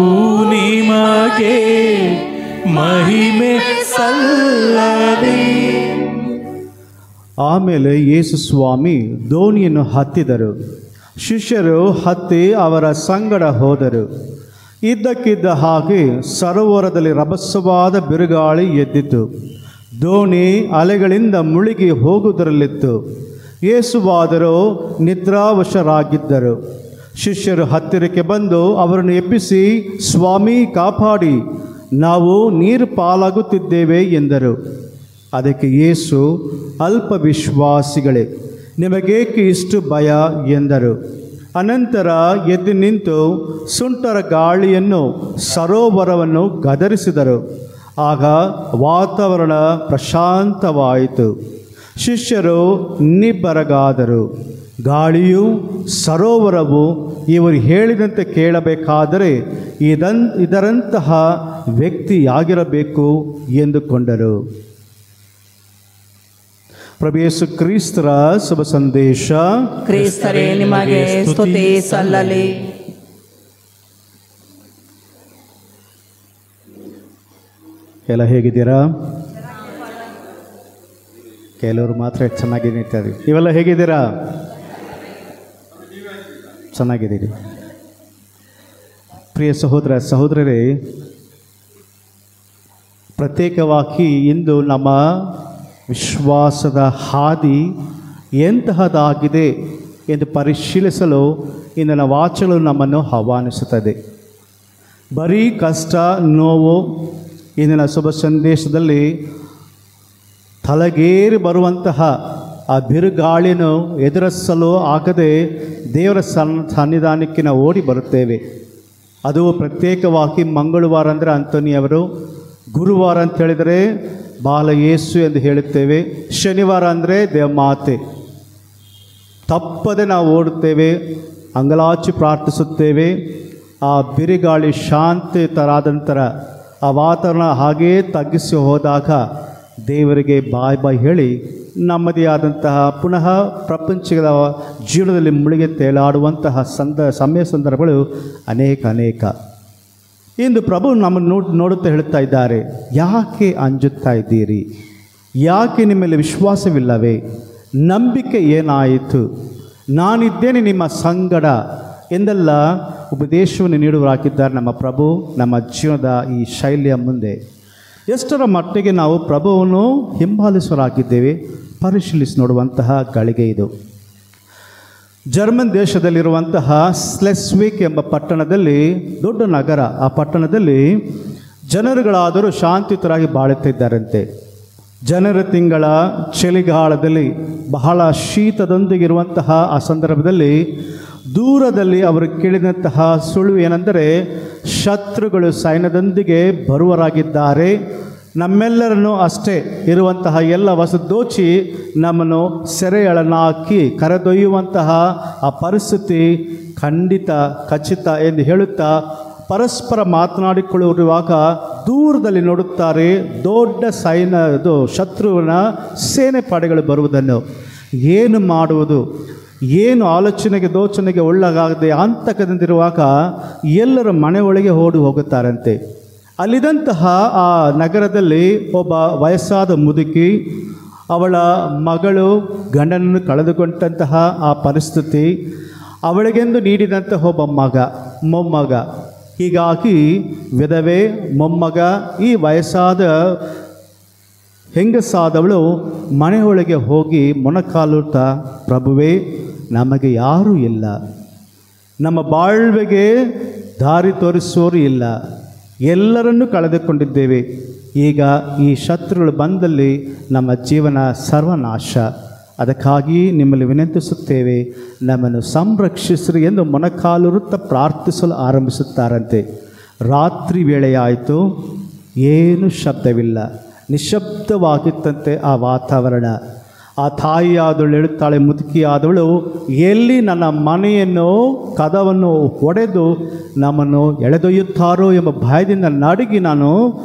C: ನಿಮಗೆ ಮಹಿಮೆ ಸಲ್ಲಲಿ.
D: ಆಮೇಲೆ ಯೇಸು ಸ್ವಾಮಿ ದೋಣಿಯನ್ನು ಹತ್ತಿದರು. ಶಿಷ್ಯರು ಹತ್ತಿ ಅವರ ಸಂಗಡ ಹೋದರು. ಇದ್ದಕ್ಕಿದ್ದ ಹಾಗೆ ಸರೋವರದಲ್ಲಿ ರಭಸವಾದ ಬಿರುಗಾಳಿ ಎದ್ದಿತು. ದೋಣಿ ಅಲೆಗಳಿಂದ ಮುಳುಗಿ ಹೋಗುವುದರಲ್ಲಿತ್ತು. ಯೇಸುವಾದರೂ ನಿದ್ರಾವಶರಾಗಿದ್ದರು. ಶಿಷ್ಯರು ಹತ್ತಿರಕ್ಕೆ ಬಂದು ಅವರನ್ನು ಎಬ್ಬಿಸಿ, ಸ್ವಾಮಿ ಕಾಪಾಡಿ, ನಾವು ನೀರು ಪಾಲಾಗುತ್ತಿದ್ದೇವೆ ಎಂದರು. ಅದಕ್ಕೆ ಯೇಸು, ಅಲ್ಪ ವಿಶ್ವಾಸಿಗಳೇ, ನಿಮಗೇಕೆ ಇಷ್ಟು ಭಯ ಎಂದರು. ಅನಂತರ ಎದ್ದು ನಿಂತು ಸುಂಟರ ಗಾಳಿಯನ್ನು ಸರೋವರವನ್ನು ಗದರಿಸಿದರು. ಆಗ ವಾತಾವರಣ ಪ್ರಶಾಂತವಾಯಿತು. ಶಿಷ್ಯರು ನಿಬ್ಬರಗಾದರು. ಗಾಳಿಯು ಸರೋವರವು ಇವರು ಹೇಳಿದಂತೆ ಕೇಳಬೇಕಾದರೆ ಇದರಂತಹ ವ್ಯಕ್ತಿಯಾಗಿರಬೇಕು ಎಂದುಕೊಂಡರು. ಪ್ರಭು ಯೇಸು ಕ್ರಿಸ್ತರ ಶುಭ ಸಂದೇಶ.
E: ಕ್ರಿಸ್ತರೇ ನಿಮಗೆ ಸ್ತುತಿ ಸಲ್ಲಲಿ.
D: ಎಲ್ಲ ಹೇಗಿದ್ದೀರಾ? ಕೆಲವರು ಮಾತ್ರ ಚೆನ್ನಾಗಿ ನಿಂತಾರೆ. ಇವೆಲ್ಲ ಹೇಗಿದ್ದೀರಾ? ಚೆನ್ನಾಗಿದ್ದೀರಿ. ಪ್ರಿಯ ಸಹೋದರ ಸಹೋದರರೇ, ಪ್ರತ್ಯೇಕವಾಗಿ ಇಂದು ನಮ್ಮ ವಿಶ್ವಾಸದ ಹಾದಿ ಎಂತಹದಾಗಿದೆ ಎಂದು ಪರಿಶೀಲಿಸಲು ಇಂದಿನ ವಾಚಗಳು ನಮ್ಮನ್ನು ಆಹ್ವಾನಿಸುತ್ತದೆ. ಬರೀ ಕಷ್ಟ, ನೋವು ಇಂದಿನ ಶುಭ ಸಂದೇಶದಲ್ಲಿ ತಲೆಗೇರಿ ಬರುವಂತಹ ಆ ಬಿರುಗಾಳಿಯನ್ನು ಎದುರಿಸಲು ಆಗದೆ ದೇವರ ಸನ್ನಿಧಾನಕ್ಕೆ ನಾವು ಓಡಿ ಬರುತ್ತೇವೆ. ಅದು ಪ್ರತ್ಯೇಕವಾಗಿ ಮಂಗಳವಾರ ಅಂದರೆ ಅಂತೋನಿಯವರು, ಗುರುವಾರ ಅಂತ ಹೇಳಿದರೆ ಬಾಲ ಯೇಸು ಎಂದು ಹೇಳುತ್ತೇವೆ, ಶನಿವಾರ ಅಂದರೆ ದೇವಮಾತೆ. ತಪ್ಪದೆ ನಾವು ಓಡುತ್ತೇವೆ, ಅಂಗಲಾಚಿ ಪ್ರಾರ್ಥಿಸುತ್ತೇವೆ. ಆ ಬಿರುಗಾಳಿ ಶಾಂತಿತರಾದ ನಂತರ ಆ ವಾತಾವರಣ ಹಾಗೇ ತಗ್ಗಿಸಿ ಹೋದಾಗ ದೇವರಿಗೆ ಬಾಯ್ ಹೇಳಿ ನಮ್ಮದೇ ಆದಂತಹ ಪುನಃ ಪ್ರಪಂಚದ ಜೀವನದಲ್ಲಿ ಮುಳುಗಿ ತೇಲಾಡುವಂತಹ ಸಮಯ ಸಂದರ್ಭಗಳು ಅನೇಕ. ಇಂದು ಪ್ರಭು ನಮ್ಮನ್ನು ನೋಡುತ್ತಾ ಹೇಳ್ತಾ ಇದ್ದಾರೆ, ಯಾಕೆ ಅಂಜುತ್ತಾ ಇದ್ದೀರಿ? ಯಾಕೆ ನಿಮ್ಮಲ್ಲಿ ವಿಶ್ವಾಸವಿಲ್ಲವೇ? ನಂಬಿಕೆ ಏನಾಯಿತು? ನಾನಿದ್ದೇನೆ ನಿಮ್ಮ ಸಂಗಡ ಎಂದೆಲ್ಲ ಉಪದೇಶವನ್ನು ನೀಡುವರಾಗಿದ್ದಾರೆ ನಮ್ಮ ಪ್ರಭು. ನಮ್ಮ ಜೀವನದ ಈ ಶೈಲಿಯ ಮುಂದೆ ಎಷ್ಟರ ಮಟ್ಟಿಗೆ ನಾವು ಪ್ರಭುವನ್ನು ಹಿಂಬಾಲಿಸುವರಾಗಿದ್ದೇವೆ ಪರಿಶೀಲಿಸಿ ನೋಡುವಂತಹ ಗಳಿಗೆ ಇದು. ಜರ್ಮನ್ ದೇಶದಲ್ಲಿರುವಂತಹ ಸ್ಲೆಸ್ವಿಕ್ ಎಂಬ ಪಟ್ಟಣದಲ್ಲಿ, ದೊಡ್ಡ ನಗರ, ಆ ಪಟ್ಟಣದಲ್ಲಿ ಜನರುಗಳಾದರೂ ಶಾಂತಿಯುತರಾಗಿ ಬಾಳುತ್ತಿದ್ದಾರಂತೆ. ಜನರ ತಿಂಗಳ ಚಳಿಗಾಲದಲ್ಲಿ ಬಹಳ ಶೀತದೊಂದಿಗಿರುವಂತಹ ಆ ಸಂದರ್ಭದಲ್ಲಿ ದೂರದಲ್ಲಿ ಅವರು ಕೇಳಿದಂತಹ ಸುಳ್ಳು ಏನೆಂದರೆ, ಶತ್ರುಗಳು ಸೈನ್ಯದೊಂದಿಗೆ ಬರುವರಾಗಿದ್ದಾರೆ, ನಮ್ಮೆಲ್ಲರನ್ನು ಅಷ್ಟೇ ಇರುವಂತಹ ಎಲ್ಲ ವಸ್ತು ದೋಚಿ ನಮ್ಮನ್ನು ಸೆರೆಯಳನ್ನಾಕಿ ಕರೆದೊಯ್ಯುವಂತಹ ಆ ಪರಿಸ್ಥಿತಿ ಖಚಿತ ಎಂದು ಹೇಳುತ್ತಾ ಪರಸ್ಪರ ಮಾತನಾಡಿಕೊಳ್ಳುವಾಗ ದೂರದಲ್ಲಿ ನೋಡುತ್ತಾರೆ ದೊಡ್ಡ ಶತ್ರುವಿನ ಸೇನೆ ಪಡೆಗಳು ಬರುವುದನ್ನು. ಏನು ಮಾಡುವುದು, ಏನು ಆಲೋಚನೆಗೆ ದೋಚನೆಗೆ ಒಳಗಾಗದೆ ಅಂತಕದಿಂದಿರುವಾಗ ಎಲ್ಲರೂ ಮನೆ ಒಳಗೆ ಓಡಿ ಹೋಗುತ್ತಾರಂತೆ. ಅಲ್ಲಿದ್ದಂತಹ ಆ ನಗರದಲ್ಲಿ ಒಬ್ಬ ವಯಸ್ಸಾದ ಮುದುಕಿ, ಅವಳ ಮಗಳು ಗಂಡನನ್ನು ಕಳೆದುಕೊಂಡಂತಹ ಆ ಪರಿಸ್ಥಿತಿ, ಅವಳಿಗೆಂದು ನೀಡಿದಂತಹ ಒಬ್ಬ ಮೊಮ್ಮಗ, ಹೀಗಾಗಿ ವಿಧವೆ, ಮೊಮ್ಮಗ, ಈ ವಯಸ್ಸಾದ ಹೆಂಗಸಾದವಳು ಮನೆಯೊಳಗೆ ಹೋಗಿ ಮೊಣಕಾಲುತ್ತಾ, ಪ್ರಭುವೇ, ನಮಗೆ ಯಾರೂ ಇಲ್ಲ, ನಮ್ಮ ಬಾಳ್ವೆಗೆ ದಾರಿ ತೋರಿಸೋರು ಇಲ್ಲ, ಎಲ್ಲರನ್ನೂ ಕಳೆದುಕೊಂಡಿದ್ದೇವೆ, ಈಗ ಈ ಶತ್ರುಗಳು ಬಂದಲ್ಲಿ ನಮ್ಮ ಜೀವನ ಸರ್ವನಾಶ, ಅದಕ್ಕಾಗಿ ನಿಮ್ಮಲ್ಲಿ ವಿನಂತಿಸುತ್ತೇವೆ, ನಮ್ಮನ್ನು ಸಂರಕ್ಷಿಸಿರಿ ಎಂದು ಮೊಣಕಾಲುರುತ್ತಾ ಪ್ರಾರ್ಥಿಸಲು ಆರಂಭಿಸುತ್ತಾರಂತೆ. ರಾತ್ರಿ ವೇಳೆಯಾಯಿತು, ಏನು ಶಬ್ದವಿಲ್ಲ, ನಿಶಬ್ದವಾಗಿತ್ತಂತೆ ಆ ವಾತಾವರಣ. ಆ ತಾಯಿಯಾದವಳು ಹೇಳುತ್ತಾಳೆ, ಮುದುಕಿಯಾದವಳು, ಎಲ್ಲಿ ನನ್ನ ಮನೆಯನ್ನು ಕದವನ್ನು ಒಡೆದು ನಮ್ಮನ್ನು ಎಳೆದೊಯ್ಯುತ್ತಾರೋ ಎಂಬ ಭಯದಿಂದ ನಡುಗಿ ನಾನು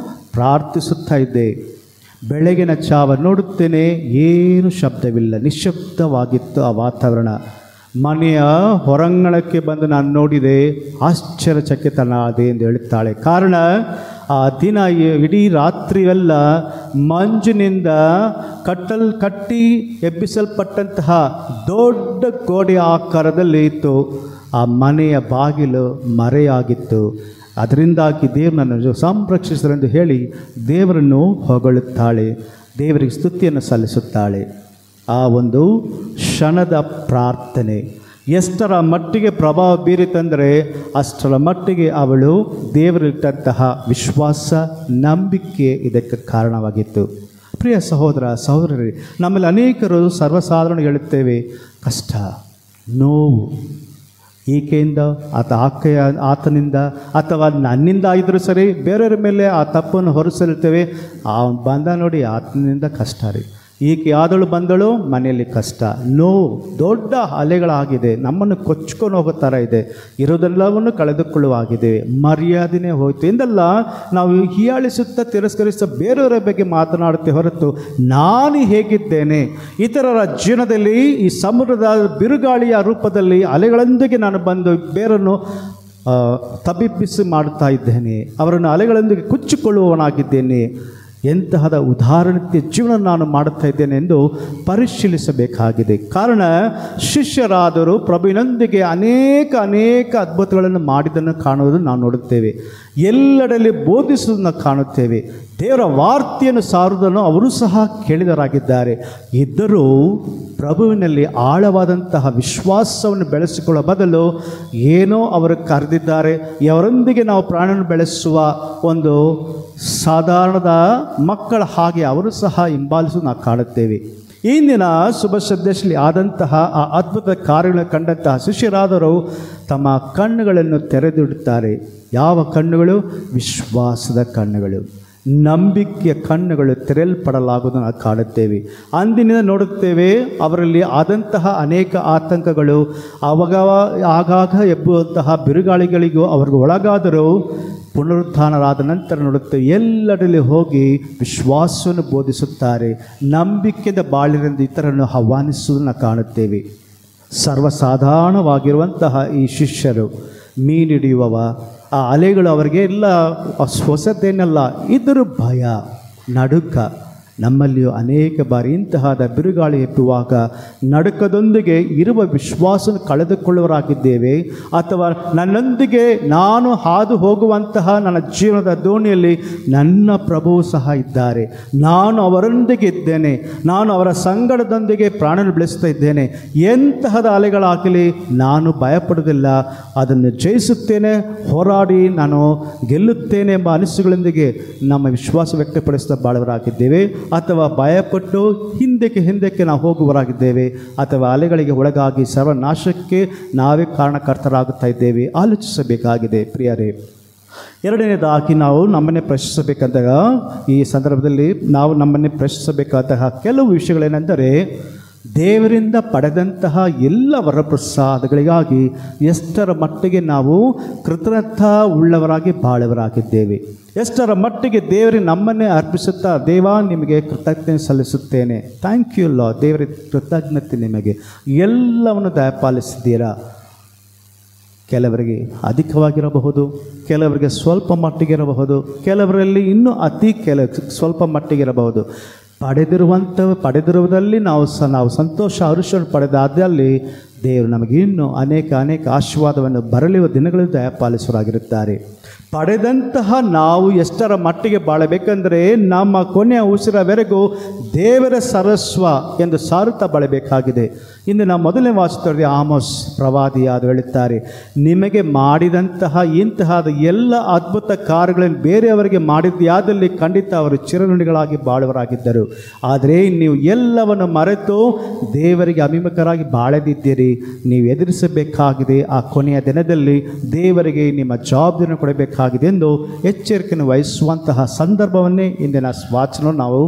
D: ಪ್ರಾರ್ಥಿಸುತ್ತಾ ಇದ್ದೆ. ಬೆಳಗಿನ ಜಾವ ನೋಡುತ್ತೇನೆ, ಏನು ಶಬ್ದವಿಲ್ಲ, ನಿಶ್ಶಬ್ದವಾಗಿತ್ತು ಆ ವಾತಾವರಣ. ಮನೆಯ ಹೊರಾಂಗಣಕ್ಕೆ ಬಂದು ನಾನು ನೋಡಿದೆ, ಆಶ್ಚರ್ಯಚಕಿತನಾದೆ ಎಂದು ಹೇಳುತ್ತಾಳೆ. ಕಾರಣ ಆ ದಿನ ಇಡೀ ರಾತ್ರಿಯೆಲ್ಲ ಮಂಜಿನಿಂದ ಕಟ್ಟಿ ಎಬ್ಬಿಸಲ್ಪಟ್ಟಂತಹ ದೊಡ್ಡ ಗೋಡೆಯ ಆಕಾರದಲ್ಲಿ ಇತ್ತು. ಆ ಮನೆಯ ಬಾಗಿಲು ಮರೆಯಾಗಿತ್ತು. ಅದರಿಂದಾಗಿ ದೇವರನ್ನು ಸಂರಕ್ಷಿಸರೆಂದು ಹೇಳಿ ದೇವರನ್ನು ಹೊಗಳುತ್ತಾಳೆ, ದೇವರಿಗೆ ಸ್ತುತಿಯನ್ನು ಸಲ್ಲಿಸುತ್ತಾಳೆ. ಆ ಒಂದು ಕ್ಷಣದ ಪ್ರಾರ್ಥನೆ ಎಷ್ಟರ ಮಟ್ಟಿಗೆ ಪ್ರಭಾವ ಬೀರಿತಂದರೆ ಅಷ್ಟರ ಮಟ್ಟಿಗೆ ಅವಳು ದೇವರಿಟ್ಟಂತಹ ವಿಶ್ವಾಸ, ನಂಬಿಕೆ ಇದಕ್ಕೆ ಕಾರಣವಾಗಿತ್ತು. ಪ್ರಿಯ ಸಹೋದರ ಸಹೋದರರೇ, ನಮ್ಮಲ್ಲಿ ಅನೇಕರು ಸರ್ವಸಾಧಾರಣ ಹೇಳುತ್ತೇವೆ, ಕಷ್ಟ, ನೋವು, ಈಕೆಯಿಂದ ಆತನಿಂದ ಅಥವಾ ನನ್ನಿಂದ ಇದ್ದರೂ ಸರಿ, ಬೇರೆಯವ್ರ ಮೇಲೆ ಆ ತಪ್ಪನ್ನು ಹೊರಿಸಿರ್ತೇವೆ. ಬಂದ ನೋಡಿ, ಆತನಿಂದ ಕಷ್ಟ ರೀ, ಈಕೆ ಆದಳು ಬಂದಳು, ಮನೆಯಲ್ಲಿ ಕಷ್ಟ, ನೋವು ದೊಡ್ಡ ಅಲೆಗಳಾಗಿದೆ, ನಮ್ಮನ್ನು ಕೊಚ್ಕೊಂಡು ಹೋಗೋ ಥರ ಇದೆ, ಇರೋದೆಲ್ಲವನ್ನು ಕಳೆದುಕೊಳ್ಳುವಾಗಿದೆ, ಮರ್ಯಾದೆನೇ ಹೋಯಿತು ಎಂದೆಲ್ಲ ನಾವು ಹೀಯಾಳಿಸುತ್ತಾ ತಿರಸ್ಕರಿಸುತ್ತಾ ಬೇರೆಯವರ ಬಗ್ಗೆ ಮಾತನಾಡುತ್ತೆ ಹೊರತು, ನಾನು ಹೇಗಿದ್ದೇನೆ, ಇತರರ ಜೀವನದಲ್ಲಿ ಈ ಸಮುದ್ರದ ಬಿರುಗಾಳಿಯ ರೂಪದಲ್ಲಿ ಅಲೆಗಳೊಂದಿಗೆ ನಾನು ಬಂದು ಬೇರನ್ನು ತಬ್ಬಿಬ್ಬಿಸಿ ಮಾಡುತ್ತಾ ಇದ್ದೇನೆ, ಅವರನ್ನು ಅಲೆಗಳೊಂದಿಗೆ ಕುಚ್ಚಿಕೊಳ್ಳುವವನಾಗಿದ್ದೇನೆ, ಎಂತಹದ ಉದಾಹರಣೆ ಜೀವನ ನಾನು ಮಾಡುತ್ತಾ ಇದ್ದೇನೆ ಎಂದು ಪರಿಶೀಲಿಸಬೇಕಾಗಿದೆ. ಕಾರಣ ಶಿಷ್ಯರಾದರೂ ಪ್ರಭುವಿನೊಂದಿಗೆ ಅನೇಕ ಅದ್ಭುತಗಳನ್ನು ಮಾಡಿದ್ದನ್ನು ಕಾಣುವುದು ನಾವು ನೋಡುತ್ತೇವೆ. ಎಲ್ಲೆಡೆಯಲ್ಲಿ ಬೋಧಿಸುವುದನ್ನು ಕಾಣುತ್ತೇವೆ. ದೇವರ ವಾರ್ತೆಯನ್ನು ಸಾರುವುದನ್ನು ಅವರು ಸಹ ಕೇಳಿದರಾಗಿದ್ದಾರೆ. ಇದ್ದರೂ ಪ್ರಭುವಿನಲ್ಲಿ ಆಳವಾದಂತಹ ವಿಶ್ವಾಸವನ್ನು ಬೆಳೆಸಿಕೊಳ್ಳುವ ಬದಲು ಏನೋ ಅವರು ಕರೆದಿದ್ದಾರೆ, ಅವರೊಂದಿಗೆ ನಾವು ಪ್ರಾಣವನ್ನು ಬೆಳೆಸುವ ಒಂದು ಸಾಧಾರಣದ ಮಕ್ಕಳ ಹಾಗೆ ಅವರು ಸಹ ಹಿಂಬಾಲಿಸುವುದು ನಾವು ಕಾಣುತ್ತೇವೆ. ಇಂದಿನ ಶುಭ ಸಂದೇಶದಲ್ಲಿ ಆದಂತಹ ಆ ಅದ್ಭುತ ಕಾರ್ಯಗಳನ್ನು ಕಂಡಂತಹ ಶಿಷ್ಯರಾದರೂ ತಮ್ಮ ಕಣ್ಣುಗಳನ್ನು ತೆರೆದಿಡುತ್ತಾರೆ. ಯಾವ ಕಣ್ಣುಗಳು? ವಿಶ್ವಾಸದ ಕಣ್ಣುಗಳು, ನಂಬಿಕೆಯ ಕಣ್ಣುಗಳು ತೆರೆಯಲ್ಪಡಲಾಗುವುದನ್ನು ನಾವು ಕಾಣುತ್ತೇವೆ. ಅಂದಿನಿಂದ ನೋಡುತ್ತೇವೆ ಅವರಲ್ಲಿ ಆದಂತಹ ಅನೇಕ ಆತಂಕಗಳು, ಆಗಾಗ ಎಬ್ಬುವಂತಹ ಬಿರುಗಾಳಿಗಳಿಗೂ ಅವ್ರಿಗೆ ಒಳಗಾದರೂ ಪುನರುತ್ಥಾನರಾದ ನಂತರ ನೋಡುತ್ತೇವೆ ಎಲ್ಲೆಡೆಯಲ್ಲಿ ಹೋಗಿ ವಿಶ್ವಾಸವನ್ನು ಬೋಧಿಸುತ್ತಾರೆ. ನಂಬಿಕೆಯಿಂದ ಬಾಳಿರಿಂದ ಇತರನ್ನು ಆಹ್ವಾನಿಸುವುದನ್ನು ಕಾಣುತ್ತೇವೆ. ಸರ್ವಸಾಧಾರಣವಾಗಿರುವಂತಹ ಈ ಶಿಷ್ಯರು, ಮೀನಿಡಿಯುವವ, ಆ ಅಲೆಗಳು ಅವರಿಗೆ ಎಲ್ಲ ಹೊಸತೇನಲ್ಲ, ಇದ್ದರೂ ಭಯ, ನಡುಕ. ನಮ್ಮಲ್ಲಿಯೂ ಅನೇಕ ಬಾರಿ ಇಂತಹದ ಬಿರುಗಾಳಿ ಎತ್ತುವಾಗ ನಡುಕದೊಂದಿಗೆ ಇರುವ ವಿಶ್ವಾಸವನ್ನು ಕಳೆದುಕೊಳ್ಳುವರಾಗಿದ್ದೇವೆ. ಅಥವಾ ನನ್ನೊಂದಿಗೆ ನಾನು ಹಾದು ಹೋಗುವಂತಹ ನನ್ನ ಜೀವನದ ದೋಣಿಯಲ್ಲಿ ನನ್ನ ಪ್ರಭುವು ಸಹ ಇದ್ದಾರೆ, ನಾನು ಅವರೊಂದಿಗೆ ಇದ್ದೇನೆ, ನಾನು ಅವರ ಸಂಗಡದೊಂದಿಗೆ ಪ್ರಾಣವನ್ನು ಬೆಳೆಸ್ತಾ ಇದ್ದೇನೆ, ಎಂತಹದ ಅಲೆಗಳಾಗಲಿ ನಾನು ಭಯಪಡುವುದಿಲ್ಲ, ಅದನ್ನು ಜಯಿಸುತ್ತೇನೆ, ಹೋರಾಡಿ ನಾನು ಗೆಲ್ಲುತ್ತೇನೆ ಎಂಬ ಅನಿಸುಗಳೊಂದಿಗೆ ನಮ್ಮ ವಿಶ್ವಾಸ ವ್ಯಕ್ತಪಡಿಸ್ತಾ ಬಾಳುವರಾಗಿದ್ದೇವೆ. ಅಥವಾ ಭಯಪಟ್ಟು ಹಿಂದಕ್ಕೆ ನಾವು ಹೋಗುವರಾಗಿದ್ದೇವೆ, ಅಥವಾ ಅಲೆಗಳಿಗೆ ಒಳಗಾಗಿ ಸರ್ವನಾಶಕ್ಕೆ ನಾವೇ ಕಾರಣಕರ್ತರಾಗುತ್ತಾ ಇದ್ದೇವೆ. ಆಲೋಚಿಸಬೇಕಾಗಿದೆ ಪ್ರಿಯರೇ. ಎರಡನೇದಾಗಿ ನಾವು ನಮ್ಮನ್ನೇ ಪ್ರಶ್ನಿಸಬೇಕಂದಾಗ, ಈ ಸಂದರ್ಭದಲ್ಲಿ ನಾವು ನಮ್ಮನ್ನೇ ಪ್ರಶ್ನಿಸಬೇಕಾದಂತಹ ಕೆಲವು ವಿಷಯಗಳೇನೆಂದರೆ, ದೇವರಿಂದ ಪಡೆದಂತಹ ಎಲ್ಲ ವರಪ್ರಸಾದಗಳಿಗಾಗಿ ಎಷ್ಟರ ಮಟ್ಟಿಗೆ ನಾವು ಕೃತಜ್ಞತಾ ಉಳ್ಳವರಾಗಿ ಬಾಳುವರಾಗಿದ್ದೇವೆ, ಎಷ್ಟರ ಮಟ್ಟಿಗೆ ದೇವರಿಗೆ ನಮ್ಮನ್ನೇ ಅರ್ಪಿಸುತ್ತಾ, ದೇವ ನಿಮಗೆ ಕೃತಜ್ಞತೆ ಸಲ್ಲಿಸುತ್ತೇನೆ, ಥ್ಯಾಂಕ್ ಯು ಲಾ, ದೇವರಿಗೆ ಕೃತಜ್ಞತೆ, ನಿಮಗೆ ಎಲ್ಲವನ್ನು ದಯಪಾಲಿಸಿದ್ದೀರಾ. ಕೆಲವರಿಗೆ ಅಧಿಕವಾಗಿರಬಹುದು, ಕೆಲವರಿಗೆ ಸ್ವಲ್ಪ ಮಟ್ಟಿಗಿರಬಹುದು, ಕೆಲವರಲ್ಲಿ ಇನ್ನೂ ಸ್ವಲ್ಪ ಮಟ್ಟಿಗಿರಬಹುದು. ಪಡೆದಿರುವುದಲ್ಲಿ ನಾವು ಸಂತೋಷ ಹರುಷವನ್ನು ಪಡೆದಾದಲ್ಲಿ ದೇವರು ನಮಗೆ ಇನ್ನೂ ಅನೇಕ ಆಶೀರ್ವಾದವನ್ನು ಬರಲಿರುವ ದಿನಗಳಲ್ಲಿ ದಯಪಾಲಿಸುವರಾಗಿರುತ್ತಾರೆ. ಪಡೆದಂತಹ ನಾವು ಎಷ್ಟರ ಮಟ್ಟಿಗೆ ಬಾಳಬೇಕೆಂದರೆ, ನಮ್ಮ ಕೊನೆಯ ಉಸಿರವರೆಗೂ ದೇವರ ಸರ್ವಸ್ವ ಎಂದು ಸಾರುತ್ತಾ ಬಾಳಬೇಕಾಗಿದೆ. ಇಂದು ನಾವು ಮೊದಲನೇ ವಾಚಕರಲ್ಲಿ ಆಮೋಸ್ ಪ್ರವಾದಿಯಾದ ಹೇಳುತ್ತಾರೆ, ನಿಮಗೆ ಮಾಡಿದಂತಹ ಇಂತಹದ ಎಲ್ಲ ಅದ್ಭುತ ಕಾರ್ಯಗಳನ್ನು ಬೇರೆಯವರಿಗೆ ಮಾಡಿದ್ಯಾದಲ್ಲಿ ಖಂಡಿತ ಅವರು ಚಿರನುಡಿಗಳಾಗಿ ಬಾಳುವರಾಗಿದ್ದರು. ಆದರೆ ನೀವು ಎಲ್ಲವನ್ನು ಮರೆತು ದೇವರಿಗೆ ಅಭಿಮುಖರಾಗಿ ಬಾಳದಿದ್ದೀರಿ. ನೀವು ಎದುರಿಸಬೇಕಾಗಿದೆ ಆ ಕೊನೆಯ ದಿನದಲ್ಲಿ ದೇವರಿಗೆ ನಿಮ್ಮ ಜವಾಬ್ದಾರಿಯನ್ನು ಕೊಡಬೇಕಾಗಿದೆ ಎಂದು ಎಚ್ಚರಿಕೆಯನ್ನು ವಹಿಸುವಂತಹ ಸಂದರ್ಭವನ್ನೇ ಇಂದಿನ ವಾಚನ ನಾವು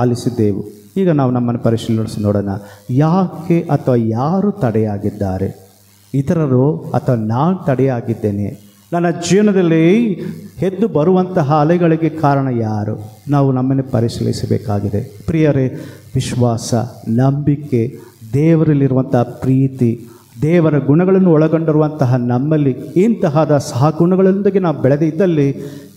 D: ಆಲಿಸಿದ್ದೆವು. ಈಗ ನಾವು ನಮ್ಮನ್ನು ಪರಿಶೀಲಿಸಿ ನೋಡೋಣ. ಯಾಕೆ ಅಥವಾ ಯಾರು ತಡೆಯಾಗಿದ್ದಾರೆ? ಇತರರು ಅಥವಾ ನಾನು ತಡೆಯಾಗಿದ್ದೇನೆ? ನನ್ನ ಜೀವನದಲ್ಲಿ ಎದ್ದು ಬರುವಂತಹ ಅಲೆಗಳಿಗೆ ಕಾರಣ ಯಾರು? ನಾವು ನಮ್ಮನ್ನು ಪರಿಶೀಲಿಸಬೇಕಾಗಿದೆ. ಪ್ರಿಯರೇ, ವಿಶ್ವಾಸ, ನಂಬಿಕೆ, ದೇವರಲ್ಲಿರುವಂತಹ ಪ್ರೀತಿ, ದೇವರ ಗುಣಗಳನ್ನು ಒಳಗೊಂಡಿರುವಂತಹ ನಮ್ಮಲ್ಲಿ ಇಂತಹದ ಸಹಗುಣಗಳೊಂದಿಗೆ ನಾವು ಬೆಳೆದಿದ್ದಲ್ಲಿ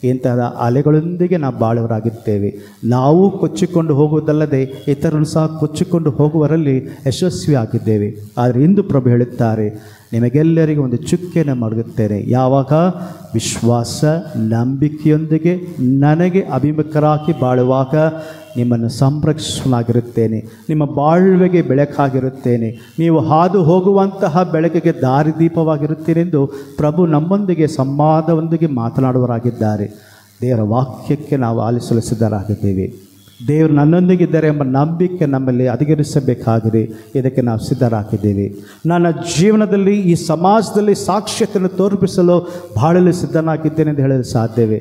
D: ಇಂತಹದ ಅಲೆಗಳೊಂದಿಗೆ ನಾವು ಬಾಳುವರಾಗಿರ್ತೇವೆ. ನಾವು ಕೊಚ್ಚಿಕೊಂಡು ಹೋಗುವುದಲ್ಲದೆ ಇತರರನ್ನು ಸಹ ಕೊಚ್ಚಿಕೊಂಡು ಹೋಗುವರಲ್ಲಿ ಯಶಸ್ವಿಯಾಗಿದ್ದೇವೆ. ಆದರೆ ಇಂದು ಪ್ರಭು ಹೇಳುತ್ತಾರೆ, ನಿಮಗೆಲ್ಲರಿಗೂ ಒಂದು ಚುಕ್ಕೆಯನ್ನು ಮಾಡುತ್ತೇನೆ. ಯಾವಾಗ? ವಿಶ್ವಾಸ, ನಂಬಿಕೆಯೊಂದಿಗೆ ನನಗೆ ಅಭಿಮುಖರಾಗಿ ಬಾಳುವಾಗ ನಿಮ್ಮನ್ನು ಸಂರಕ್ಷಣಾಗಿರುತ್ತೇನೆ, ನಿಮ್ಮ ಬಾಳ್ವೆಗೆ ಬೆಳಕಾಗಿರುತ್ತೇನೆ, ನೀವು ಹಾದು ಹೋಗುವಂತಹ ಬೆಳಕಿಗೆ ದಾರಿದೀಪವಾಗಿರುತ್ತೀರೆಂದು ಪ್ರಭು ನಮ್ಮೊಂದಿಗೆ ಸಂವಾದವೊಂದಿಗೆ ಮಾತನಾಡುವರಾಗಿದ್ದಾರೆ. ದೇವರ ವಾಕ್ಯಕ್ಕೆ ನಾವು ಆಲಿಸಲು ಸಿದ್ಧರಾಗಿದ್ದೇವೆ. ದೇವರು ನನ್ನೊಂದಿಗಿದ್ದಾರೆ ಎಂಬ ನಂಬಿಕೆ ನಮ್ಮಲ್ಲಿ ಅಧಿಗರಿಸಬೇಕಾಗಿದೆ. ಇದಕ್ಕೆ ನಾವು ಸಿದ್ಧರಾಗಿದ್ದೇವೆ. ನನ್ನ ಜೀವನದಲ್ಲಿ ಈ ಸಮಾಜದಲ್ಲಿ ಸಾಕ್ಷ್ಯತೆಯನ್ನು ತೋರ್ಪಿಸಲು ಬಾಳಲು ಸಿದ್ಧನಾಗಿದ್ದೇನೆ ಎಂದು ಹೇಳಲು ಸಾಧ್ಯವೇ?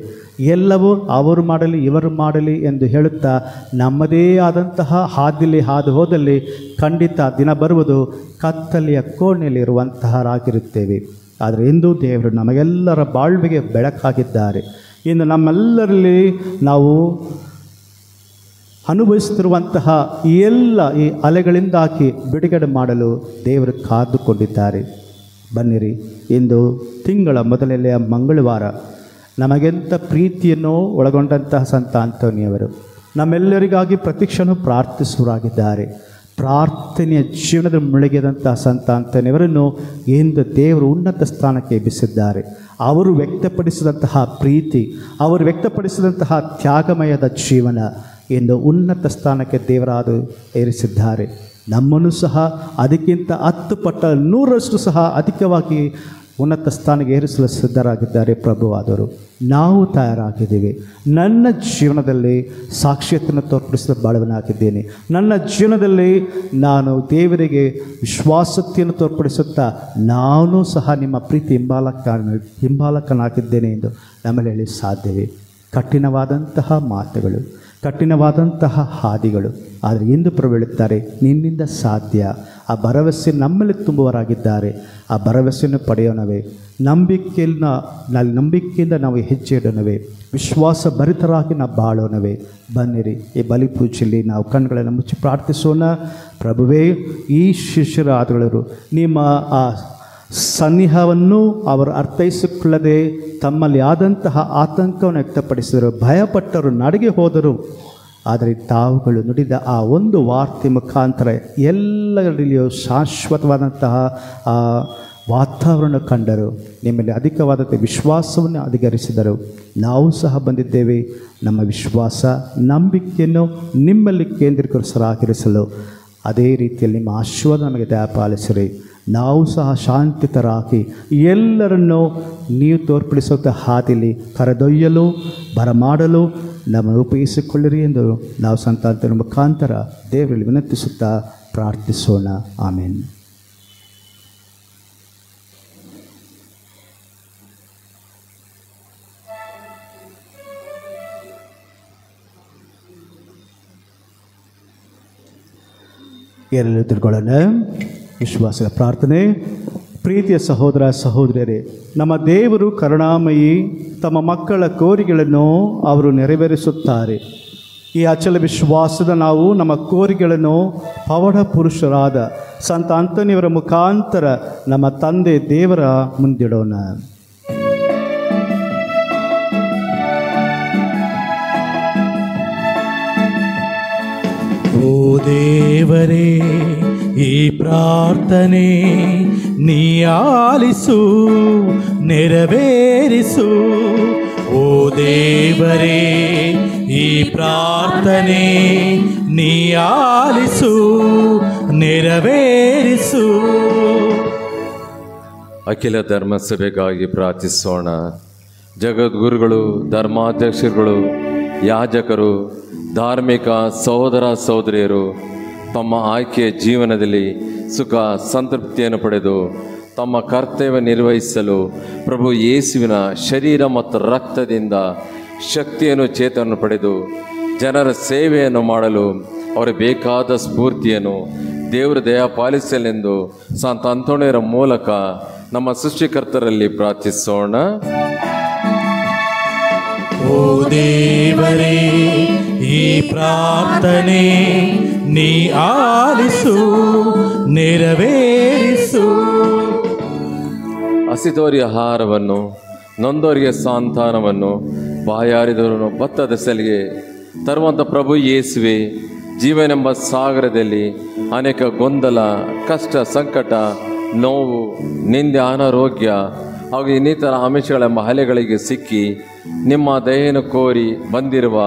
D: ಎಲ್ಲವೂ ಅವರು ಮಾಡಲಿ ಇವರು ಮಾಡಲಿ ಎಂದು ಹೇಳುತ್ತಾ ನಮ್ಮದೇ ಆದಂತಹ ಹಾದಿಲಿ ಹಾದು ಹೋದಲ್ಲಿ ಖಂಡಿತ ದಿನ ಬರುವುದು ಕತ್ತಲೆಯ ಕೋಣೆಯಲ್ಲಿರುವಂತಹರಾಗಿರುತ್ತೇವೆ. ಆದರೆ ಇಂದು ದೇವರು ನಮಗೆಲ್ಲರ ಬಾಳ್ವೆಗೆ ಬೆಳಕಾಗಿದ್ದಾರೆ. ಇನ್ನು ನಮ್ಮೆಲ್ಲರಲ್ಲಿ ನಾವು ಅನುಭವಿಸುತ್ತಿರುವಂತಹ ಎಲ್ಲ ಈ ಅಲೆಗಳಿಂದಾಗಿ ಬಿಡುಗಡೆ ಮಾಡಲು ದೇವರು ಕಾದುಕೊಂಡಿದ್ದಾರೆ. ಬನ್ನಿರಿ, ಇಂದು ತಿಂಗಳ ಮೊದಲನೆಯ ಮಂಗಳವಾರ. ನಮಗೆಂಥ ಪ್ರೀತಿಯನ್ನು ಒಳಗೊಂಡಂತಹ ಸಂತ ಅಂತೋನಿಯವರು ನಮ್ಮೆಲ್ಲರಿಗಾಗಿ ಪ್ರತಿಕ್ಷಣ ಪ್ರಾರ್ಥಿಸುವರಾಗಿದ್ದಾರೆ. ಪ್ರಾರ್ಥನೆಯ ಜೀವನದ ಮುಳುಗಿದಂತಹ ಸಂತ ಅಂತೋನಿಯವರನ್ನು ಇಂದು ದೇವರು ಉನ್ನತ ಸ್ಥಾನಕ್ಕೆ ಎಬ್ಬಿಸಿದ್ದಾರೆ. ಅವರು ವ್ಯಕ್ತಪಡಿಸಿದಂತಹ ಪ್ರೀತಿ, ಅವರು ವ್ಯಕ್ತಪಡಿಸಿದಂತಹ ತ್ಯಾಗಮಯದ ಜೀವನ ಎಂದು ಉನ್ನತ ಸ್ಥಾನಕ್ಕೆ ದೇವರಾದ ಏರಿಸಿದ್ದಾರೆ. ನಮ್ಮನ್ನು ಸಹ ಅದಕ್ಕಿಂತ 10 ಪಟ್ಟ 100ರಷ್ಟು ಸಹ ಅಧಿಕವಾಗಿ ಉನ್ನತ ಸ್ಥಾನಕ್ಕೆ ಏರಿಸಲು ಸಿದ್ಧರಾಗಿದ್ದಾರೆ ಪ್ರಭುವಾದರು. ನಾವು ತಯಾರಾಗಿದ್ದೇವೆ. ನನ್ನ ಜೀವನದಲ್ಲಿ ಸಾಕ್ಷ್ಯತೆಯನ್ನು ತೋರ್ಪಡಿಸಲು ಬಾಳುವನಾಗಿದ್ದೇನೆ. ನನ್ನ ಜೀವನದಲ್ಲಿ ನಾನು ದೇವರಿಗೆ ವಿಶ್ವಾಸತೆಯನ್ನು ತೋರ್ಪಡಿಸುತ್ತಾ ನಾನು ಸಹ ನಿಮ್ಮ ಪ್ರೀತಿ ಹಿಂಬಾಲಕನಾಗಿದ್ದೇನೆ ಎಂದು ನಮ್ಮಲ್ಲಿ ಹೇಳಿ ಸಾಧ್ಯವೇ? ಕಠಿಣವಾದಂತಹ ಮಾತುಗಳು, ಕಠಿಣವಾದಂತಹ ಹಾದಿಗಳು. ಆದರೆ ಇಂದು ಪ್ರಭು ಹೇಳುತ್ತಾರೆ, ನಿನ್ನಿಂದ ಸಾಧ್ಯ. ಆ ಭರವಸೆ ನಮ್ಮಲ್ಲಿ ತುಂಬುವರಾಗಿದ್ದಾರೆ. ಆ ಭರವಸೆಯನ್ನು ಪಡೆಯೋಣವೇ? ನಂಬಿಕೆಯಿಂದ ನಾವು ಹೆಜ್ಜೆ ಇಡೋಣವೇ? ವಿಶ್ವಾಸ ಭರಿತರಾಗಿ ನಾವು ಬಾಳೋಣವೇ? ಬನ್ನಿರಿ, ಈ ಬಲಿ ಪೂಜೆಯಲ್ಲಿ ನಾವು ಕಣ್ಣುಗಳನ್ನು ಮುಚ್ಚಿ ಪ್ರಾರ್ಥಿಸೋಣ. ಪ್ರಭುವೇ, ಈ ಶಿಷ್ಯರಾದವರು ನಿಮ್ಮ ಆ ಸನ್ನಿಹವನ್ನು ಅವರು ಅರ್ಥೈಸಿಕೊಳ್ಳದೆ ತಮ್ಮಲ್ಲಿ ಆದಂತಹ ಆತಂಕವನ್ನು ವ್ಯಕ್ತಪಡಿಸಿದರು, ಭಯಪಟ್ಟರು, ನಡಿಗೆ ಹೋದರು. ಆದರೆ ತಾವುಗಳು ನುಡಿದ ಆ ಒಂದು ವಾರ್ತೆ ಮುಖಾಂತರ ಎಲ್ಲರಲ್ಲಿಯೂ ಶಾಶ್ವತವಾದಂತಹ ಆ ವಾತಾವರಣ ಕಂಡರು. ನಿಮ್ಮಲ್ಲಿ ಅಧಿಕವಾದಂಥ ವಿಶ್ವಾಸವನ್ನು ಅಧಿಗರಿಸಿದರು. ನಾವು ಸಹ ಬಂದಿದ್ದೇವೆ. ನಮ್ಮ ವಿಶ್ವಾಸ, ನಂಬಿಕೆಯನ್ನು ನಿಮ್ಮಲ್ಲಿ ಕೇಂದ್ರೀಕರಿಸಲಾಗಿರಿಸಲು ಅದೇ ರೀತಿಯಲ್ಲಿ ನಿಮ್ಮ ಆಶೀರ್ವಾದ ನಮಗೆ ದಯಪಾಲಿಸಿರಿ. ನಾವು ಸಹ ಶಾಂತಿತರಾಗಿ ಎಲ್ಲರನ್ನೂ ನೀವು ತೋರ್ಪಡಿಸುವಂಥ ಹಾದಿಲಿ ಕರೆದೊಯ್ಯಲು ಬರಮಾಡಲು ನಮ್ಮನ್ನು ಉಪಯೋಗಿಸಿಕೊಳ್ಳಿರಿ ಎಂದು ನಾವು ಸಂತಾನದ ಮುಖಾಂತರ ದೇವರಲ್ಲಿ ವಿನಂತಿಸುತ್ತಾ ಪ್ರಾರ್ಥಿಸೋಣ. ಆಮೇನ್. ಎಲ್ಲರೂ ತಿಳ್ಕೊಳ್ಳೋಣ. ವಿಶ್ವಾಸದ ಪ್ರಾರ್ಥನೆ. ಪ್ರೀತಿಯ ಸಹೋದರ ಸಹೋದರಿಯರೇ, ನಮ್ಮ ದೇವರು ಕರುಣಾಮಯಿ. ತಮ್ಮ ಮಕ್ಕಳ ಕೋರಿಕೆಗಳನ್ನು ಅವರು ನೆರವೇರಿಸುತ್ತಾರೆ. ಈ ಅಚಲ ವಿಶ್ವಾಸದ ನಾವು ನಮ್ಮ ಕೋರಿಕೆಗಳನ್ನು ಪವಾಡ ಪುರುಷರಾದ ಸಂತ ಅಂತೋನಿಯವರ ಮುಖಾಂತರ ನಮ್ಮ ತಂದೆ ದೇವರ ಮುಂದಿಡೋಣ.
C: ಓ ದೇವರೇ, ಈ ಪ್ರಾರ್ಥನೆ ನೀ ಆಲಿಸು, ನೆರವೇರಿಸು. ಓ ದೇವರೇ, ಈ ಪ್ರಾರ್ಥನೆ ನೀ ಆಲಿಸು, ನೆರವೇರಿಸು.
A: ಅಖಿಲ ಧರ್ಮ ಸಭೆಗಾಗಿ ಪ್ರಾರ್ಥಿಸೋಣ. ಜಗದ್ಗುರುಗಳು, ಧರ್ಮಾಧ್ಯಕ್ಷರುಗಳು, ಯಾಜಕರು, ಧಾರ್ಮಿಕ ಸಹೋದರ ಸಹೋದರಿಯರು ತಮ್ಮ ಆಯ್ಕೆಯ ಜೀವನದಲ್ಲಿ ಸುಖ ಸಂತೃಪ್ತಿಯನ್ನು ಪಡೆದು ತಮ್ಮ ಕರ್ತವ್ಯ ನಿರ್ವಹಿಸಲು ಪ್ರಭು ಯೇಸುವಿನ ಶರೀರ ಮತ್ತು ರಕ್ತದಿಂದ ಶಕ್ತಿಯನ್ನು ಚೇತನವನ್ನು ಪಡೆದು ಜನರ ಸೇವೆಯನ್ನು ಮಾಡಲು ಅವರಿಗೆ ಬೇಕಾದ ಸ್ಫೂರ್ತಿಯನ್ನು ದೇವರ ದಯ ಪಾಲಿಸಲೆಂದು ಸಂತ ಅಂತೋಣಿಯರ ಮೂಲಕ ನಮ್ಮ ಸೃಷ್ಟಿಕರ್ತರಲ್ಲಿ ಪ್ರಾರ್ಥಿಸೋಣ.
C: ಓ ದೇವರೇ, ಈ ಪ್ರಾರ್ಥನೆ ನೀ ಆಲಿಸು, ನೆರವೇರಿಸು.
A: ಹಸಿದವರಿಗೆ ಆಹಾರವನ್ನು, ನೊಂದವರಿಗೆ ಸಾಂತ್ವನವನ್ನು, ಬಾಯಾರಿದವರನ್ನು ಭತ್ತದ ಸೆಲೆಗೆ ತರುವಂಥ ಪ್ರಭು ಯೇಸುವೆ, ಜೀವನೆಂಬ ಸಾಗರದಲ್ಲಿ ಅನೇಕ ಗೊಂದಲ, ಕಷ್ಟ, ಸಂಕಟ, ನೋವು, ನಿಂದೆ, ಅನಾರೋಗ್ಯ ಹಾಗೂ ಇನ್ನಿತರ ಅಂಶಗಳೆಂಬ ಅಲೆಗಳಿಗೆ ಸಿಕ್ಕಿ ನಿಮ್ಮ ದಯೆಯನ್ನು ಕೋರಿ ಬಂದಿರುವ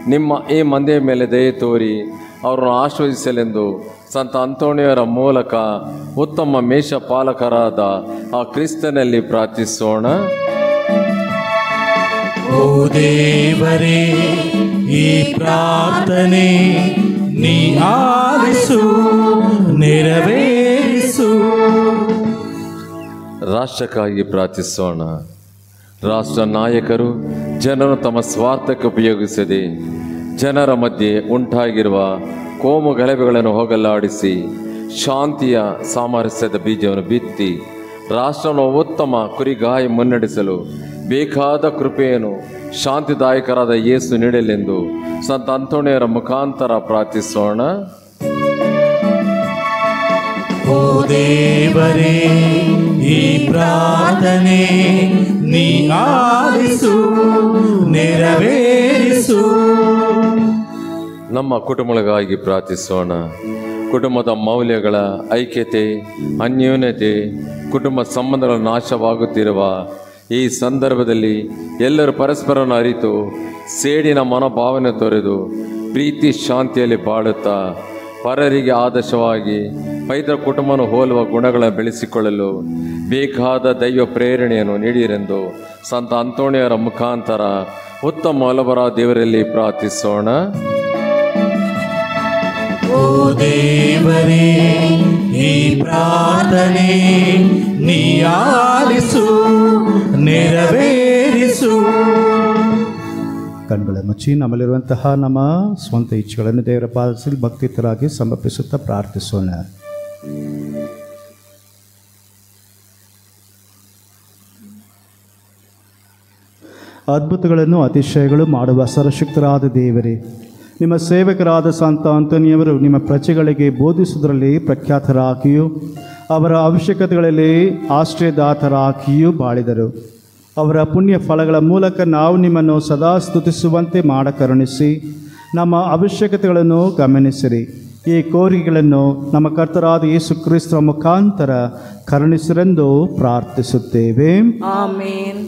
A: ನಿಮ್ಮ ಈ ಮಂದಿಯ ಮೇಲೆ ದಯೆ ತೋರಿ ಅವರನ್ನು ಆಶೀರ್ವದಿಸಲೆಂದು ಸಂತ ಅಂತೋಣಿಯರ ಮೂಲಕ ಉತ್ತಮ ಮೇಷಪಾಲಕರಾದ ಆ ಕ್ರಿಸ್ತನಲ್ಲಿ ಪ್ರಾರ್ಥಿಸೋಣ.
C: ಓ ದೇವರೇ, ಈ ಪ್ರಾರ್ಥನೆ ನೀ ಆಲಿಸು, ನೆರವೇರಿಸು.
A: ರಾಷ್ಟ್ರಕ್ಕಾಗಿ ಪ್ರಾರ್ಥಿಸೋಣ. ರಾಷ್ಟ್ರ ನಾಯಕರು ಜನರು ತಮ್ಮ ಸ್ವಾರ್ಥಕ್ಕೆ ಉಪಯೋಗಿಸದೆ ಜನರ ಮಧ್ಯೆ ಉಂಟಾಗಿರುವ ಕೋಮು ಗಲಭೆಗಳನ್ನು ಹೋಗಲಾಡಿಸಿ ಶಾಂತಿಯ ಸಾಮರಸ್ಯದ ಬೀಜವನ್ನು ಬಿತ್ತಿ ರಾಷ್ಟ್ರವನ್ನು ಉತ್ತಮ ಕುರಿಗಾಯಿ ಮುನ್ನಡೆಸಲು ಬೇಕಾದ ಕೃಪೆಯನ್ನು ಶಾಂತಿದಾಯಕರಾದ ಯೇಸು ನೀಡಲೆಂದು ಸಂತ ಅಂತೋಣಿಯರ ಮುಖಾಂತರ ಪ್ರಾರ್ಥಿಸೋಣ.
C: ಓ ದೇವರೇ, ಈ ಪ್ರಾರ್ಥನೆ ನೀ ಆಲಿಸು, ನೆರವೇರಿಸು.
A: ನಮ್ಮ ಕುಟುಂಬಗಳಿಗಾಗಿ ಪ್ರಾರ್ಥಿಸೋಣ. ಕುಟುಂಬದ ಮೌಲ್ಯಗಳ ಐಕ್ಯತೆ, ಅನ್ಯೋನ್ಯತೆ, ಕುಟುಂಬ ಸಂಬಂಧಗಳ ನಾಶವಾಗುತ್ತಿರುವ ಈ ಸಂದರ್ಭದಲ್ಲಿ ಎಲ್ಲರೂ ಪರಸ್ಪರನ ಅರಿತು ಸೇಡಿನ ಮನೋಭಾವನೆ ತೊರೆದು ಪ್ರೀತಿ ಶಾಂತಿಯಲ್ಲಿ ಬಾಳುತ್ತಾ ಪರರಿಗೆ ಆದರ್ಶವಾಗಿ ಪೈತರ ಕುಟುಂಬವನ್ನು ಹೋಲುವ ಗುಣಗಳನ್ನು ಬೆಳೆಸಿಕೊಳ್ಳಲು ಬೇಕಾದ ದೈವ ಪ್ರೇರಣೆಯನ್ನು ನೀಡಿರೆಂದು ಸಂತ ಅಂತೋಣಿಯರ ಮುಖಾಂತರ ಉತ್ತಮ ಒಲಬರ ದೇವರಲ್ಲಿ ಪ್ರಾರ್ಥಿಸೋಣ.
C: ಓ ದೇವರೇ, ಈ ಪ್ರಾರ್ಥನೆ ನೀ ಆಲಿಸು, ನೆರವೇರಿಸು.
D: ಕಣ್ಗಳ ಮುಚ್ಚಿ ನಮ್ಮಲ್ಲಿರುವಂತಹ ನಮ್ಮ ಸ್ವಂತ ಇಚ್ಛೆಗಳನ್ನು ದೇವರ ಪಾಲಿಸಲು ಭಕ್ತಿತರಾಗಿ ಸಮರ್ಪಿಸುತ್ತಾ ಪ್ರಾರ್ಥಿಸೋಣ. ಅದ್ಭುತಗಳನ್ನು ಅತಿಶಯಗಳು ಮಾಡುವ ಸರ್ವಶಕ್ತರಾದ ದೇವರೇ, ನಿಮ್ಮ ಸೇವಕರಾದ ಸಂತ ಅಂತೋನಿಯವರು ನಿಮ್ಮ ಪ್ರಜೆಗಳಿಗೆ ಬೋಧಿಸುವುದರಲ್ಲಿ ಪ್ರಖ್ಯಾತರಾಗಿಯೂ ಅವರ ಅವಶ್ಯಕತೆಗಳಲ್ಲಿ ಆಶ್ರಯದಾತರಾಗಿಯೂ ಬಾಳಿದರು. ಅವರ ಪುಣ್ಯ ಫಲಗಳ ಮೂಲಕ ನಾವು ನಿಮ್ಮನ್ನು ಸದಾ ಸ್ತುತಿಸುವಂತೆ ಮಾಡ ಕರುಣಿಸಿ ನಮ್ಮ ಅವಶ್ಯಕತೆಗಳನ್ನು ಗಮನಿಸಿರಿ. ಈ ಕೋರಿಕೆಗಳನ್ನು ನಮ್ಮ ಕರ್ತರಾದ ಯೇಸು ಕ್ರಿಸ್ತರ ಮುಖಾಂತರ ಕರುಣಿಸಿರೆಂದು ಪ್ರಾರ್ಥಿಸುತ್ತೇವೆ.
E: ಆಮೇನ್.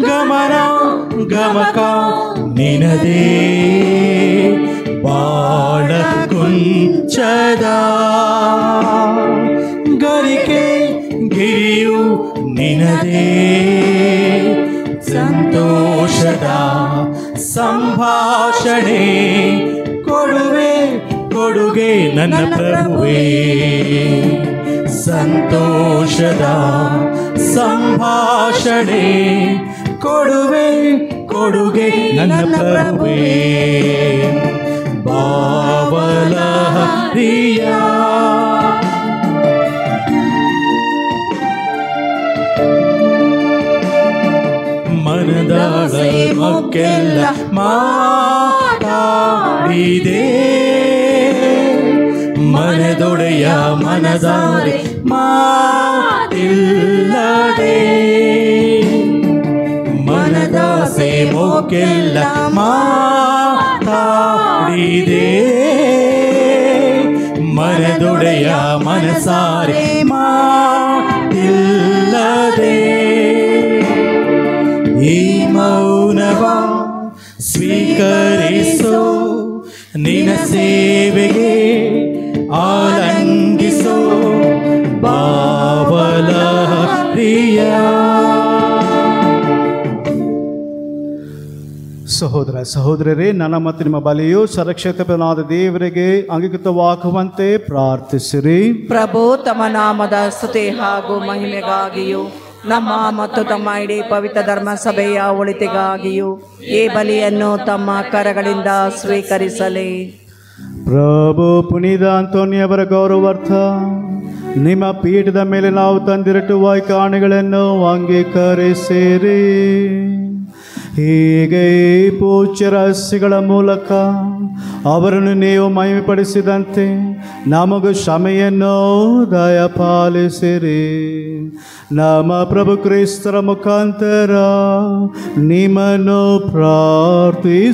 C: ಗಮನ ಗಮಕ ನಿನದೇ ಬಾಳ ಕುಂಚದ ಗರಿಕೆ ಗಿರಿಯು ನಿನದೇ ಸಂತೋಷದ ಸಂಭಾಷಣೆ ಕೊಡುವೆ ಕೊಡುಗೆ ನನ್ನ ಪ್ರಭುವೇ. ಸಂತೋಷದ ಸಂಭಾಷಣೆ ಕೊಡುವೆ ಕೊಡುಗೆ ನನ್ನ ಪ್ರಭುವೇ. ಬಾವಲ ಪ್ರಿಯ ಮನದಾಳ ಮಕ್ಕೆಲ್ಲ ಮಾತಾಡಿದೆ, ಮನದೊಡೆಯ ಮನದಾರೆ ಮಾತಿಲ್ಲದೆ, ಮನದಾಸೆ ಮೋಕೆಲ್ಲ ಮಾತಾಡಿದೆ, ಮನದೊಡೆಯ ಮನಸಾರೆ ಮಾತಿಲ್ಲದೆ. ಈ ಮೌನವ ಸ್ವೀಕರಿಸೋ ನಿನ್ನ ಸೇವೆಗೆ ಆಲಂಗಿಸೋ ಬಾವಲ ಪ್ರಿಯ.
D: ಸಹೋದರ ಸಹೋದರರೇ, ನನ್ನ ಮತ್ತು ನಿಮ್ಮ ಬಲಿಯು ಸುರಕ್ಷಿತನಾದ ದೇವರಿಗೆ ಅಂಗೀಕೃತವಾಗುವಂತೆ ಪ್ರಾರ್ಥಿಸಿರಿ.
E: ಪ್ರಭು ತಮ್ಮ ನಾಮದ ಸ್ತುತಿ ಹಾಗೂ ಮಹಿಮೆಗಾಗಿಯೂ ನಮ್ಮ ಮತ್ತು ತಮ್ಮ ಇಡೀ ಪವಿತ್ರ ಧರ್ಮ ಸಭೆಯ ಒಳಿತಿಗಾಗಿಯೂ ಈ ಬಲಿಯನ್ನು ತಮ್ಮ ಕರಗಳಿಂದ ಸ್ವೀಕರಿಸಲಿ.
D: ಪ್ರಭು ಪುನೀತ ಅಂತೋನಿಯವರ ಗೌರವಾರ್ಥ ನಿಮ್ಮ ಪೀಠದ ಮೇಲೆ ನಾವು ತಂದಿರಟುವ ಕಾಣಿಗಳನ್ನು ಅಂಗೀಕರಿಸಿರಿ. ಹೀಗೆ ಪೂಜ್ಯ ರಹಸ್ಯಗಳ ಮೂಲಕ ಅವರನ್ನು ನೀವು ಮಹಿಮೆಪಡಿಸಿದಂತೆ ನಮಗೂ ಕ್ಷಮೆಯನ್ನು ದಯಪಾಲಿಸಿರಿ. ನಮ್ಮ ಪ್ರಭು ಕ್ರಿಸ್ತರ ಮುಖಾಂತರ ನಿಮ್ಮನ್ನು ಪ್ರಾರ್ಥಿಸುತ್ತೇವೆ.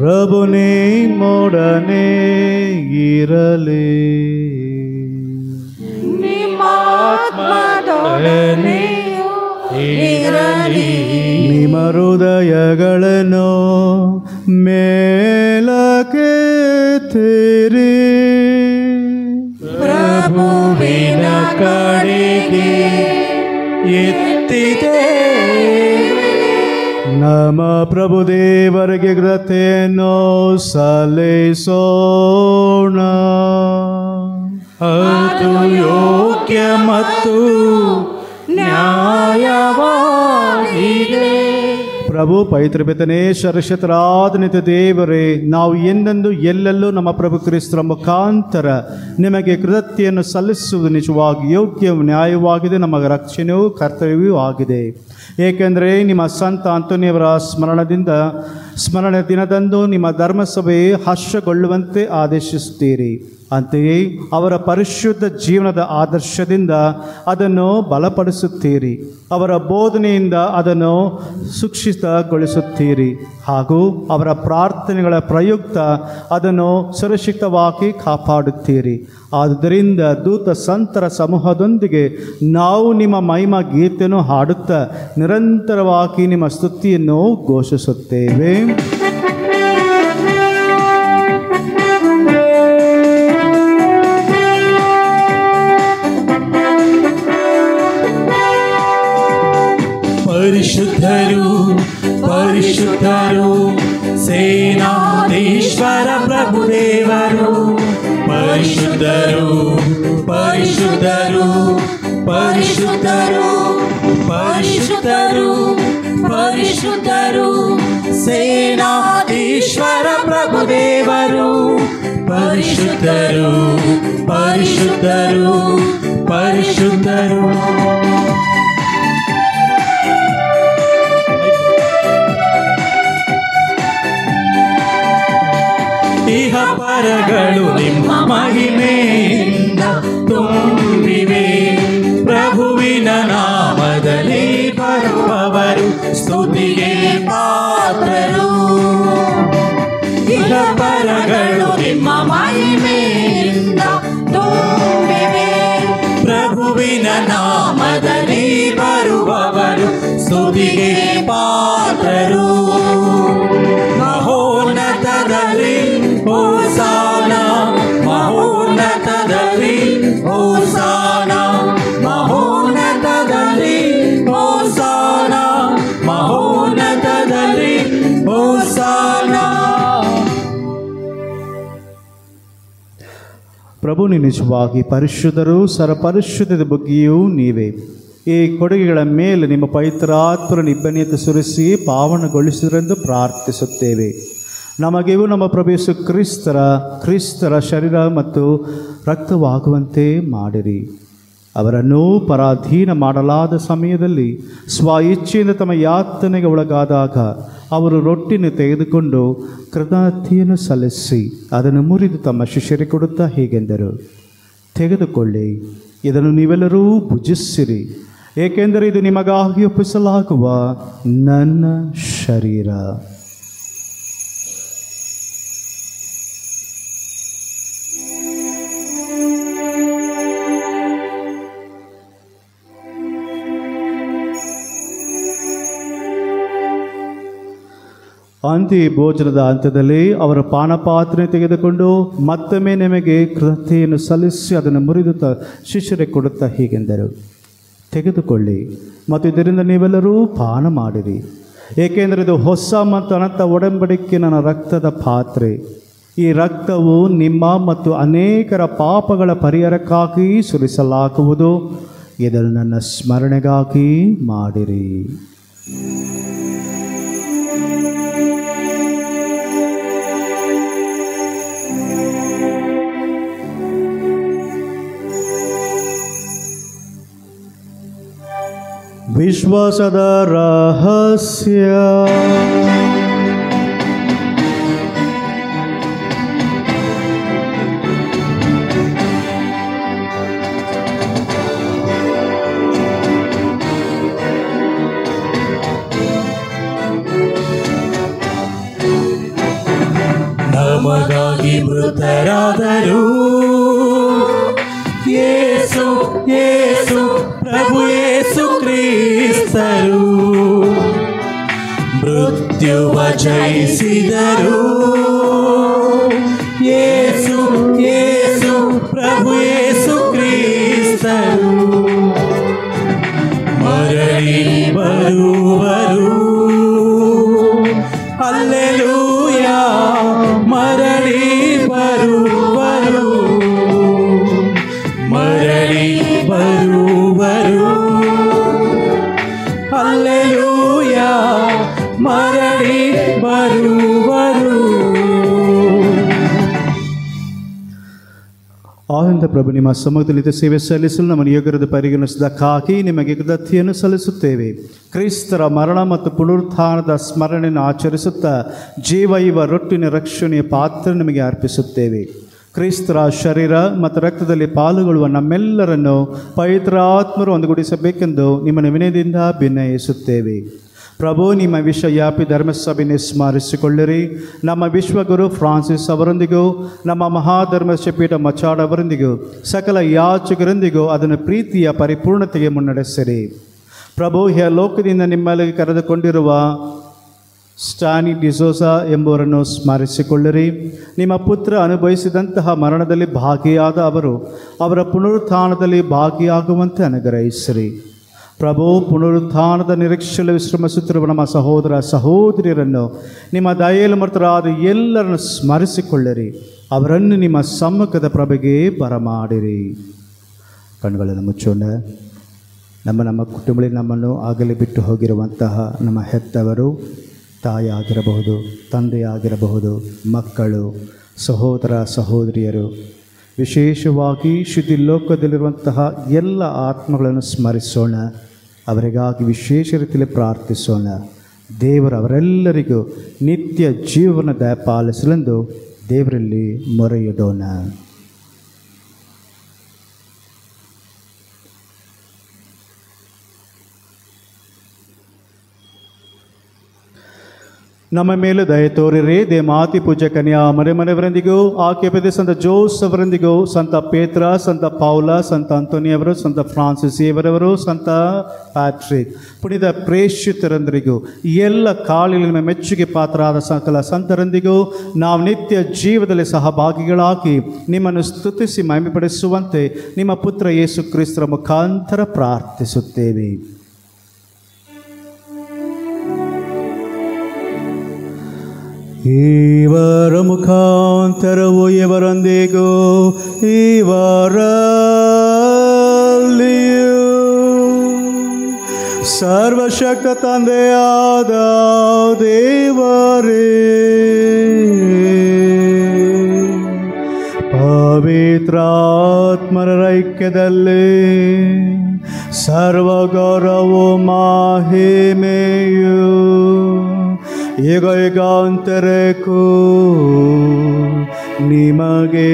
D: ಪ್ರಭು ನಿಮ್ಮೊಡನೆ ಇರಲಿ. ನಿಮ್ಮ ಹೃದಯಗಳನ್ನು ಮೇಲಕ್ಕೆತ್ತಿರಿ.
C: ಪ್ರಭುವಿನ ಕಡೆಗೆ ಎತ್ತಿದೆ.
D: ನಮ್ಮ ಪ್ರಭು ದೇವರಿಗೆ ಕೃತಜ್ಞತೆಯನ್ನು ಸಲ್ಲಿಸೋಣ.
C: ಅದು ಯೋಗ್ಯ ಮತ್ತು ನ್ಯಾಯವಾಗಿದೆ.
D: ಪ್ರಭು ಪವಿತ್ರಪಿತನೇ, ಸರ್ವಶಕ್ತರಾದ ನಿತ್ಯ ದೇವರೇ, ನಾವು ಎಂದೆಂದು ಎಲ್ಲೆಲ್ಲೂ ನಮ್ಮ ಪ್ರಭು ಕ್ರಿಸ್ತರ ಮುಖಾಂತರ ನಿಮಗೆ ಕೃತಜ್ಞತೆಯನ್ನು ಸಲ್ಲಿಸುವುದು ನಿಜವಾಗಿ ಯೋಗ್ಯ ನ್ಯಾಯವಾಗಿದೆ, ನಮಗೆ ರಕ್ಷಣೆಯೂ ಕರ್ತವ್ಯವೂ ಆಗಿದೆ. ಏಕೆಂದರೆ ನಿಮ್ಮ ಸಂತ ಅಂತೋನಿಯವರ ಸ್ಮರಣೆ ದಿನದಂದು ನಿಮ್ಮ ಧರ್ಮಸಭೆ ಹರ್ಷಗೊಳ್ಳುವಂತೆ ಆದೇಶಿಸುತ್ತೀರಿ. ಅಂತೆಯೇ ಅವರ ಪರಿಶುದ್ಧ ಜೀವನದ ಆದರ್ಶದಿಂದ ಅದನ್ನು ಬಲಪಡಿಸುತ್ತೀರಿ. ಅವರ ಬೋಧನೆಯಿಂದ ಅದನ್ನು ಸುರಕ್ಷಿತಗೊಳಿಸುತ್ತೀರಿ ಹಾಗೂ ಅವರ ಪ್ರಾರ್ಥನೆಗಳ ಪ್ರಯುಕ್ತ ಅದನ್ನು ಸುರಕ್ಷಿತವಾಗಿ ಕಾಪಾಡುತ್ತೀರಿ. ಆದ್ದರಿಂದ ದೂತ ಸಂತರ ಸಮೂಹದೊಂದಿಗೆ ನಾವು ನಿಮ್ಮ ಮಹಿಮಾ ಗೀತೆಯನ್ನು ಹಾಡುತ್ತಾ ನಿರಂತರವಾಗಿ ನಿಮ್ಮ ಸ್ತುತಿಯನ್ನು ಘೋಷಿಸುತ್ತೇವೆ.
C: ಪರಿಶುದ್ಧರು ಪರಿಶುದ್ಧರು ಸೇನಾಧೀಶ್ವರ ಪ್ರಭುದೇವರು. ಪರಿಶುದ್ಧರು ಪರಿಶುದ್ಧರು ಪರಿಶುದ್ಧರು ಪರಿಶುದ್ಧರು ಪರಿಶುದ್ಧರು ಸೇನಾಧೀಶ್ವರ ಪ್ರಭುದೇವರು. ಪರಿಶುದ್ಧರು ಪರಿಶುದ್ಧರು ಪರಿಶುದ್ಧರು. ಇಹ ಪರಗಳು ನಿಮ್ಮ ಮಹಿಮೆಯಿಂದ ತುಂಬಿವೆ. ಪ್ರಭುವಿನ ನಾಮದಲ್ಲಿ ಬರುವವರು ಸ್ತುತಿಗೆ ಪಾತ್ರರು. ಇಹ ಪರಗಳು ನಿಮ್ಮ ಮಹಿಮೆಯಿಂದ ತುಂಬಿವೆ. ಪ್ರಭುವಿನ ನಾಮದಲ್ಲಿ ಬರುವವರು ಸ್ತುತಿಗೆ ಪಾತ್ರರು. ಮಹೋನ್ನತದಲ್ಲಿ ಹೋಸಾನ, ಮಹೋನ್ನತದಲ್ಲಿ ಹೋಸಾನ, ಮಹೋನ್ನತದಲ್ಲಿ ಹೋಸಾನ, ಮಹೋನ್ನತದಲ್ಲಿ ಹೋಸಾನ.
D: ಪ್ರಭು ನಿಜವಾಗಿ ಪರಿಶುದ್ಧರು, ಸರ್ವಪರಿಶುದ್ಧದ ಬಗ್ಗೆಯೂ ನೀವೇ. ಈ ಕೊಡುಗೆಗಳ ಮೇಲೆ ನಿಮ್ಮ ಪವಿತ್ರಾತ್ಮರ ನಿಬ್ಬನಿಯತೆ ಸುರಿಸಿ ಪಾವನಗೊಳಿಸಿದರೆಂದು ಪ್ರಾರ್ಥಿಸುತ್ತೇವೆ. ನಮಗಿವು ನಮ್ಮ ಪ್ರಭು ಯೇಸು ಕ್ರಿಸ್ತರ ಶರೀರ ಮತ್ತು ರಕ್ತವಾಗುವಂತೆ ಮಾಡಿರಿ. ಅವರನ್ನು ಪರಾಧೀನ ಮಾಡಲಾದ ಸಮಯದಲ್ಲಿ ಸ್ವ ಇಚ್ಛೆಯಿಂದ ತಮ್ಮ ಯಾತನೆಗೆ ಒಳಗಾದಾಗ ಅವರು ರೊಟ್ಟಿಯನ್ನು ತೆಗೆದುಕೊಂಡು ಕೃತಜ್ಞತೆಯನ್ನು ಸಲ್ಲಿಸಿ ಅದನ್ನು ಮುರಿದು ತಮ್ಮ ಶಿಷ್ಯರಿಗೆ ಕೊಡುತ್ತಾ ಹೀಗೆಂದರು, ತೆಗೆದುಕೊಳ್ಳಿ, ಇದನ್ನು ನೀವೆಲ್ಲರೂ ಭುಜಿಸಿರಿ, ಏಕೆಂದರೆ ಇದು ನಿಮಗಾಗಿ ಒಪ್ಪಿಸಲಾಗುವ ನನ್ನ ಶರೀರ. ಅಂತಿ ಭೋಜನದ ಹಂತದಲ್ಲಿ ಅವರ ಪಾನಪಾತ್ರೆ ತೆಗೆದುಕೊಂಡು ಮತ್ತೊಮ್ಮೆ ನಿಮಗೆ ಕೃತಜ್ಞತೆಯನ್ನು ಸಲ್ಲಿಸಿ ಅದನ್ನು ಮುರಿದು ಶಿಷ್ಯರಿಗೆ ಕೊಡುತ್ತಾ ಹೀಗೆಂದರು, ತೆಗೆದುಕೊಳ್ಳಿ ಮತ್ತು ಇದರಿಂದ ನೀವೆಲ್ಲರೂ ಪಾನ ಮಾಡಿರಿ, ಏಕೆಂದರೆ ಇದು ಹೊಸ ಮತ್ತು ಅನಂತ ಒಡಂಬಡಿಕೆ ನನ್ನ ರಕ್ತದ ಪಾತ್ರೆ. ಈ ರಕ್ತವು ನಿಮ್ಮ ಮತ್ತು ಅನೇಕರ ಪಾಪಗಳ ಪರಿಹಾರಕ್ಕಾಗಿ ಸುರಿಸಲಾಗುವುದು. ಇದನ್ನು ನನ್ನ ಸ್ಮರಣೆಗಾಗಿ ಮಾಡಿರಿ. ವಿಶ್ವಾಸದ ರಹಸ್ಯ.
C: ನಮಗಾಗಿ ಮೃತರಾದರು ಯೇಸು ಯೇಸು ಪ್ರಭು ಯೇಸು ಕ್ರಿಸ್ತರು, ಮೃತ್ಯುವ ಜಯಿಸಿದರು. ಯೇಸು ಯೇಸು ಪ್ರಭು ಯೇಸು ಕ್ರಿಸ್ತರು, ಮರಳಿ ಬರುವರು. ಹಲ್ಲೆಲೂಯಾ, ಮರಳಿ ಬರುವರು, ಮರಳಿ ಬರುವರು. ಹಲ್ಲೆಲೂಯಾ, ಮರಳಿ ಬರುವರು.
D: ಆನಂದ ಪ್ರಭು, ನಿಮ್ಮ ಸಮ್ಮುಖದಲ್ಲಿ ಸೇವೆ ಸಲ್ಲಿಸಲು ನಮ್ಮನ್ನು ಯೋಗ್ಯರನ್ನು ಪರಿಗಣಿಸಿದ್ದಕ್ಕಾಗಿ ನಿಮಗೆ ಕೃತಜ್ಞತೆಯನ್ನು ಸಲ್ಲಿಸುತ್ತೇವೆ. ಕ್ರಿಸ್ತರ ಮರಣ ಮತ್ತು ಪುನರುತ್ಥಾನದ ಸ್ಮರಣೆಯನ್ನು ಆಚರಿಸುತ್ತಾ ಜೀವ ರೊಟ್ಟಿನ ರಕ್ಷಣೆಯ ಪಾತ್ರ ನಿಮಗೆ ಅರ್ಪಿಸುತ್ತೇವೆ. ಕ್ರಿಸ್ತರ ಶರೀರ ಮತ್ತು ರಕ್ತದಲ್ಲಿ ಪಾಲುಗೊಳ್ಳುವ ನಮ್ಮೆಲ್ಲರನ್ನು ಪವಿತ್ರಾತ್ಮರು ಒಂದುಗೂಡಿಸಬೇಕೆಂದು ನಿಮ್ಮನ್ನು ವಿನಯದಿಂದ ಭಿನ್ನಯಿಸುತ್ತೇವೆ. ಪ್ರಭು, ನಿಮ್ಮ ವಿಶ್ವವ್ಯಾಪಿ ಧರ್ಮಸಭೆಯನ್ನು ಸ್ಮರಿಸಿಕೊಳ್ಳಿರಿ. ನಮ್ಮ ವಿಶ್ವಗುರು ಫ್ರಾನ್ಸಿಸ್ ಅವರೊಂದಿಗೂ ನಮ್ಮ ಮಹಾಧರ್ಮಶಪೀಠ ಮಚಾಡ್ ಅವರೊಂದಿಗೂ ಸಕಲ ಯಾಚಕರೊಂದಿಗೂ ಅದನ್ನು ಪ್ರೀತಿಯ ಪರಿಪೂರ್ಣತೆಗೆ ಮುನ್ನಡೆಸಿರಿ. ಪ್ರಭು, ಲೋಕದಿಂದ ನಿಮ್ಮಲ್ಲಿಗೆ ಕರೆದುಕೊಂಡಿರುವ ಸ್ಟಾನಿ ಡಿಸೋಸಾ ಎಂಬುವರನ್ನು ಸ್ಮರಿಸಿಕೊಳ್ಳಿರಿ. ನಿಮ್ಮ ಪುತ್ರ ಅನುಭವಿಸಿದಂತಹ ಮರಣದಲ್ಲಿ ಭಾಗಿಯಾದ ಅವರು ಅವರ ಪುನರುತ್ಥಾನದಲ್ಲಿ ಭಾಗಿಯಾಗುವಂತೆ ಅನುಗ್ರಹಿಸಿರಿ. ಪ್ರಭು, ಪುನರುತ್ಥಾನದ ನಿರೀಕ್ಷೆಯಲ್ಲಿ ವಿಶ್ರಮಿಸುತ್ತಿರುವ ನಮ್ಮ ಸಹೋದರ ಸಹೋದರಿಯರನ್ನು ನಿಮ್ಮ ದಯೆಯಲ್ಲಿ ಮೃತರಾದ ಎಲ್ಲರನ್ನು ಸ್ಮರಿಸಿಕೊಳ್ಳಿರಿ. ಅವರನ್ನು ನಿಮ್ಮ ಸಮ್ಮುಖದ ಪ್ರಭೆಗೆ ಬರಮಾಡಿರಿ. ಕಣ್ಣುಗಳನ್ನು ಮುಚ್ಚೋಣ. ನಮ್ಮ ಕುಟುಂಬದಲ್ಲಿ ನಮ್ಮನ್ನು ಆಗಲಿ ಬಿಟ್ಟು ಹೋಗಿರುವಂತಹ ನಮ್ಮ ಹೆತ್ತವರು, ತಾಯಿಯಾಗಿರಬಹುದು, ತಂದೆಯಾಗಿರಬಹುದು, ಮಕ್ಕಳು, ಸಹೋದರ ಸಹೋದರಿಯರು, ವಿಶೇಷವಾಗಿ ಶುದ್ಧಿ ಲೋಕದಲ್ಲಿರುವಂತಹ ಎಲ್ಲ ಆತ್ಮಗಳನ್ನು ಸ್ಮರಿಸೋಣ. ಅವರಿಗಾಗಿ ವಿಶೇಷ ರೀತಿಯಲ್ಲಿ ಪ್ರಾರ್ಥಿಸೋಣ. ದೇವರು ಅವರೆಲ್ಲರಿಗೂ ನಿತ್ಯ ಜೀವನ ದಯಪಾಲಿಸಲೆಂದು ದೇವರಲ್ಲಿ ಮೊರೆಯಿಡೋಣ. ನಮ್ಮ ಮೇಲೆ ದಯ ತೋರಿರಿ. ದೇಮಾತಿ ಪೂಜ್ಯ ಕನ್ಯಾ ಮರೆಮನೆಯವರೊಂದಿಗೂ ಆಕೆ ಪತಿ ಸಂತ ಜೋಸ್ ಅವರೊಂದಿಗೂ ಸಂತ ಪೇತ್ರ, ಸಂತ ಪೌಲ, ಸಂತ ಅಂತೋನಿಯವರು, ಸಂತ ಫ್ರಾನ್ಸಿಸ್ ಇವರವರು, ಸಂತ ಪ್ಯಾಟ್ರಿಕ್, ಪುಣಿದ ಪ್ರೇಷಿತರೊಂದಿಗೂ ಎಲ್ಲ ಕಾಳಿನ ಮೆಚ್ಚುಗೆ ಪಾತ್ರರಾದ ಸಕಲ ಸಂತರೊಂದಿಗೂ ನಾವು ನಿತ್ಯ ಜೀವದಲ್ಲಿ ಸಹಭಾಗಿಗಳಾಗಿ ನಿಮ್ಮನ್ನು ಸ್ತುತಿಸಿ ಮಹಿಮೆಪಡಿಸುವಂತೆ ನಿಮ್ಮ ಪುತ್ರ ಯೇಸು ಕ್ರಿಸ್ತರ ಮುಖಾಂತರ ಪ್ರಾರ್ಥಿಸುತ್ತೇವೆ. ಇವರ ಮುಖಾಂತರವು ಇವರೊಂದಿಗೂ ಇವರಲ್ಲಿಯೂ ಸರ್ವಶಕ್ತ ತಂದೆಯಾದ ದೇವರೇ, ಪವಿತ್ರಾತ್ಮರ ಐಕ್ಯದಲ್ಲಿ ಸರ್ವ ಗೌರವ ಮಹಿಮೆಯು ಈಗ ಯುಗಾಂತರಕ್ಕೂ ನಿಮಗೆ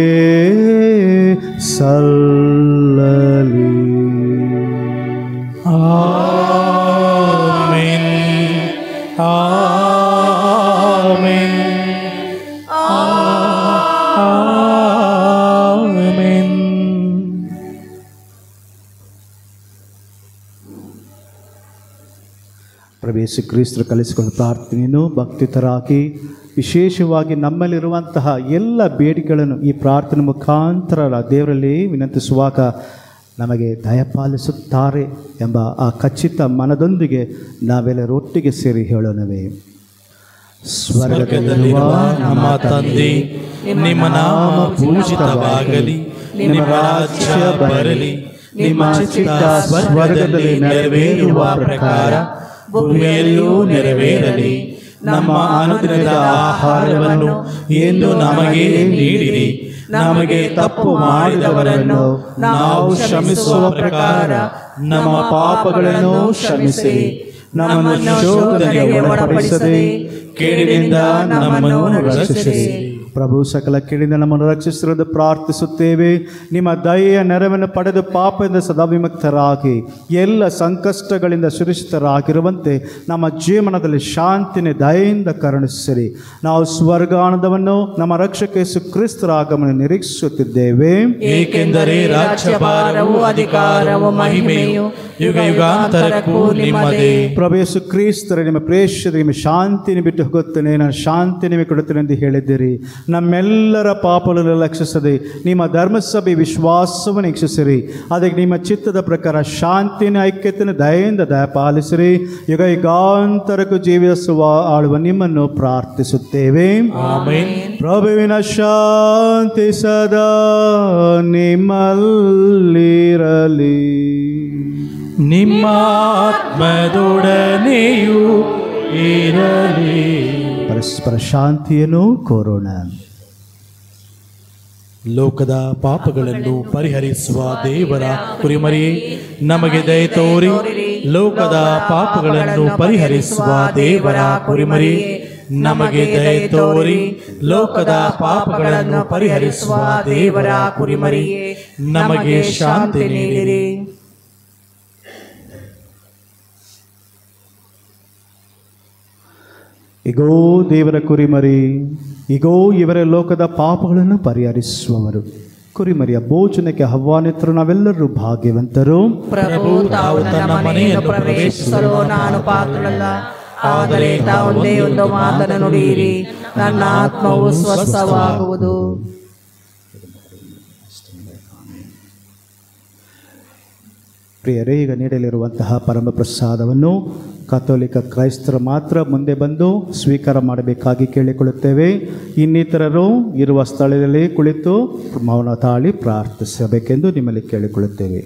D: ಸಲ್ಲಲಿ.
C: Amen, amen, amen.
D: ಪ್ರಭು ಯೇಸು ಕ್ರಿಸ್ತರು ಕಲಿಸಿಕೊಂಡು ಪ್ರಾರ್ಥನೆಯನ್ನು ಭಕ್ತಿತರಾಗಿ ವಿಶೇಷವಾಗಿ ನಮ್ಮಲ್ಲಿರುವಂತಹ ಎಲ್ಲ ಬೇಡಿಕೆಗಳನ್ನು ಈ ಪ್ರಾರ್ಥನೆ ಮುಖಾಂತರ ದೇವರಲ್ಲಿ ವಿನಂತಿಸುವಾಗ ನಮಗೆ ದಯಪಾಲಿಸುತ್ತಾರೆ ಎಂಬ ಆ ಖಚಿತ ಮನದೊಂದಿಗೆ ನಾವೆಲ್ಲರೂ ಒಟ್ಟಿಗೆ ಸೇರಿ ಹೇಳೋಣವೇ.
B: ಸ್ವರ್ಗದಲ್ಲಿರುವ ನಮ್ಮ ತಂದೆ, ನಿಮ್ಮ ನಾಮ ಪೂಜಿತವಾಗಲಿ, ನಿಮ್ಮ ರಾಜ್ಯ ಬರಲಿ, ನಿಮ್ಮ ಚಿತ್ತ ಸ್ವರ್ಗದಲ್ಲಿ ನೆರವೇರುವ ಪ್ರಕಾರ ಭೂಮಿಯಲ್ಲಿಯೂ ನೆರವೇರಲಿ. ನಮ್ಮ ಅನುದಿನದ ಆಹಾರವನ್ನು ಎಂದು ನಮಗೆ ನೀಡಿರಿ. ನಮಗೆ ತಪ್ಪು ಮಾಡಿದವರನ್ನು ನಾವು ಕ್ಷಮಿಸುವ ಪ್ರಕಾರ ನಮ್ಮ ಪಾಪಗಳನ್ನು ಕ್ಷಮಿಸಿರಿ. ನಮ್ಮನ್ನು ಶೋಧನೆಗೆ ಒಳಪಡಿಸದೆ ಕೇಡಿನಿಂದ ನಮ್ಮನ್ನು ರಕ್ಷಿಸಿರಿ.
D: ಪ್ರಭು ಸಕಲ ಕೇಳಿದ ನಮ್ಮನ್ನು ರಕ್ಷಿಸಿರುವುದು ಪ್ರಾರ್ಥಿಸುತ್ತೇವೆ. ನಿಮ್ಮ ದಯೆಯ ನೆರವನ್ನು ಪಡೆದು ಪಾಪದಿಂದ ಸದಾ ವಿಮುಕ್ತರಾಗಿ ಎಲ್ಲ ಸಂಕಷ್ಟಗಳಿಂದ ಸುರಕ್ಷಿತರಾಗಿರುವಂತೆ ನಮ್ಮ ಜೀವನದಲ್ಲಿ ಶಾಂತಿನ ದಯೆಯಿಂದ ಕರುಣಿಸಿರಿ. ನಾವು ಸ್ವರ್ಗಾನಂದವನ್ನು ನಮ್ಮ ರಕ್ಷಕ ಯೇಸು ಕ್ರಿಸ್ತರ ಆಗಮನ ನಿರೀಕ್ಷಿಸುತ್ತಿದ್ದೇವೆ.
B: ಏಕೆಂದರೆ ರಾಜ್ಯಭಾರವು ಅಧಿಕಾರವು ಮಹಿಮೆಯು ಯುಗ ಯುಗಾಂತರಕ್ಕೂ ನಿಮ್ಮದೇ.
D: ಪ್ರಭು ಯೇಸು ಕ್ರಿಸ್ತರೇ, ನಿಮ್ಮ ಪ್ರೇಷರಿಗೆ ನಿಮ್ಮ ಶಾಂತಿನ ಬಿಟ್ಟು ಹೋಗುತ್ತೇನೆ, ನಾನು ಶಾಂತಿ ನಿಮಗೆ ಕೊಡುತ್ತೇನೆ ಎಂದು ಹೇಳಿದ್ದೀರಿ. ನಮ್ಮೆಲ್ಲರ ಪಾಪಗಳನ್ನು ಲಕ್ಷಿಸದೆ ನಿಮ್ಮ ಧರ್ಮಸಭೆ ವಿಶ್ವಾಸವನ್ನು ವೀಕ್ಷಿಸಿರಿ. ಅದಕ್ಕೆ ನಿಮ್ಮ ಚಿತ್ತದ ಪ್ರಕಾರ ಶಾಂತಿನ ಐಕ್ಯತೆಯನ್ನು ದಯೆಯಿಂದ ದಯಪಾಲಿಸಿರಿ. ಯುಗ ಯುಗಾಂತರಕ್ಕೂ ಜೀವಿಸುವ ಆಳುವ ನಿಮ್ಮನ್ನು ಪ್ರಾರ್ಥಿಸುತ್ತೇವೆ.
B: ಆಮೆನ್.
D: ಪ್ರಭುವಿನ ಶಾಂತಿ ಸದಾ ನಿಮ್ಮಲ್ಲಿರಲಿ.
B: ನಿಮ್ಮ ಆತ್ಮದೊಡನೆಯೂ ಇರಲಿ.
D: ಪರಸ್ಪರ ಶಾಂತಿಯನ್ನು ಕೋರೋಣ.
B: ಲೋಕದ ಪಾಪಗಳನ್ನು ಪರಿಹರಿಸುವ ದೇವರ ಕುರಿಮರಿಯೇ, ನಮಗೆ ದಯೆ ತೋರಿ. ಲೋಕದ ಪಾಪಗಳನ್ನು ಪರಿಹರಿಸುವ ದೇವರ ಕುರಿಮರಿಯೇ, ನಮಗೆ ದಯೆ ತೋರಿ. ಲೋಕದ ಪಾಪಗಳನ್ನು ಪರಿಹರಿಸುವ ದೇವರ ಕುರಿಮರಿಯೇ, ನಮಗೆ ಶಾಂತಿ ನೀಡಿರಿ.
D: ಇಗೋ ದೇವರ ಕುರಿಮರಿ, ಇಗೋ ಇವರ ಲೋಕದ ಪಾಪಗಳನ್ನು ಪರಿಹರಿಸುವವರು. ಕುರಿಮರಿಯ ಭೋಜನಕ್ಕೆ ಆಹ್ವಾನಿತರು ನಾವೆಲ್ಲರೂ ಭಾಗ್ಯವಂತರು.
E: ಪ್ರಭು ತಾವು ನನ್ನ ಮನೆಯನ್ನು ಪ್ರವೇಶಿಸಲು ನಾನು ಪಾತ್ರಳಲ್ಲ, ಆದರೆ ತಾವೊಂದೇ ಒಂದು ಮಾತನ್ನು ನುಡಿಯಿರಿ, ನನ್ನ ಆತ್ಮವು ಸ್ವಸ್ಥವಾಗುವುದು.
D: ಪ್ರಿಯರೇ, ಈಗ ನೀಡಲಿರುವಂತಹ ಪರಮ ಪ್ರಸಾದವನ್ನು ಕಥೋಲಿಕ ಕ್ರೈಸ್ತರು ಮಾತ್ರ ಮುಂದೆ ಬಂದು ಸ್ವೀಕಾರ ಮಾಡಬೇಕಾಗಿ ಕೇಳಿಕೊಳ್ಳುತ್ತೇವೆ. ಇನ್ನಿತರರು ಇರುವ ಸ್ಥಳದಲ್ಲಿ ಕುಳಿತು ಮೌನ ತಾಳಿ ಪ್ರಾರ್ಥಿಸಬೇಕೆಂದು ನಿಮ್ಮಲ್ಲಿ ಕೇಳಿಕೊಳ್ಳುತ್ತೇವೆ.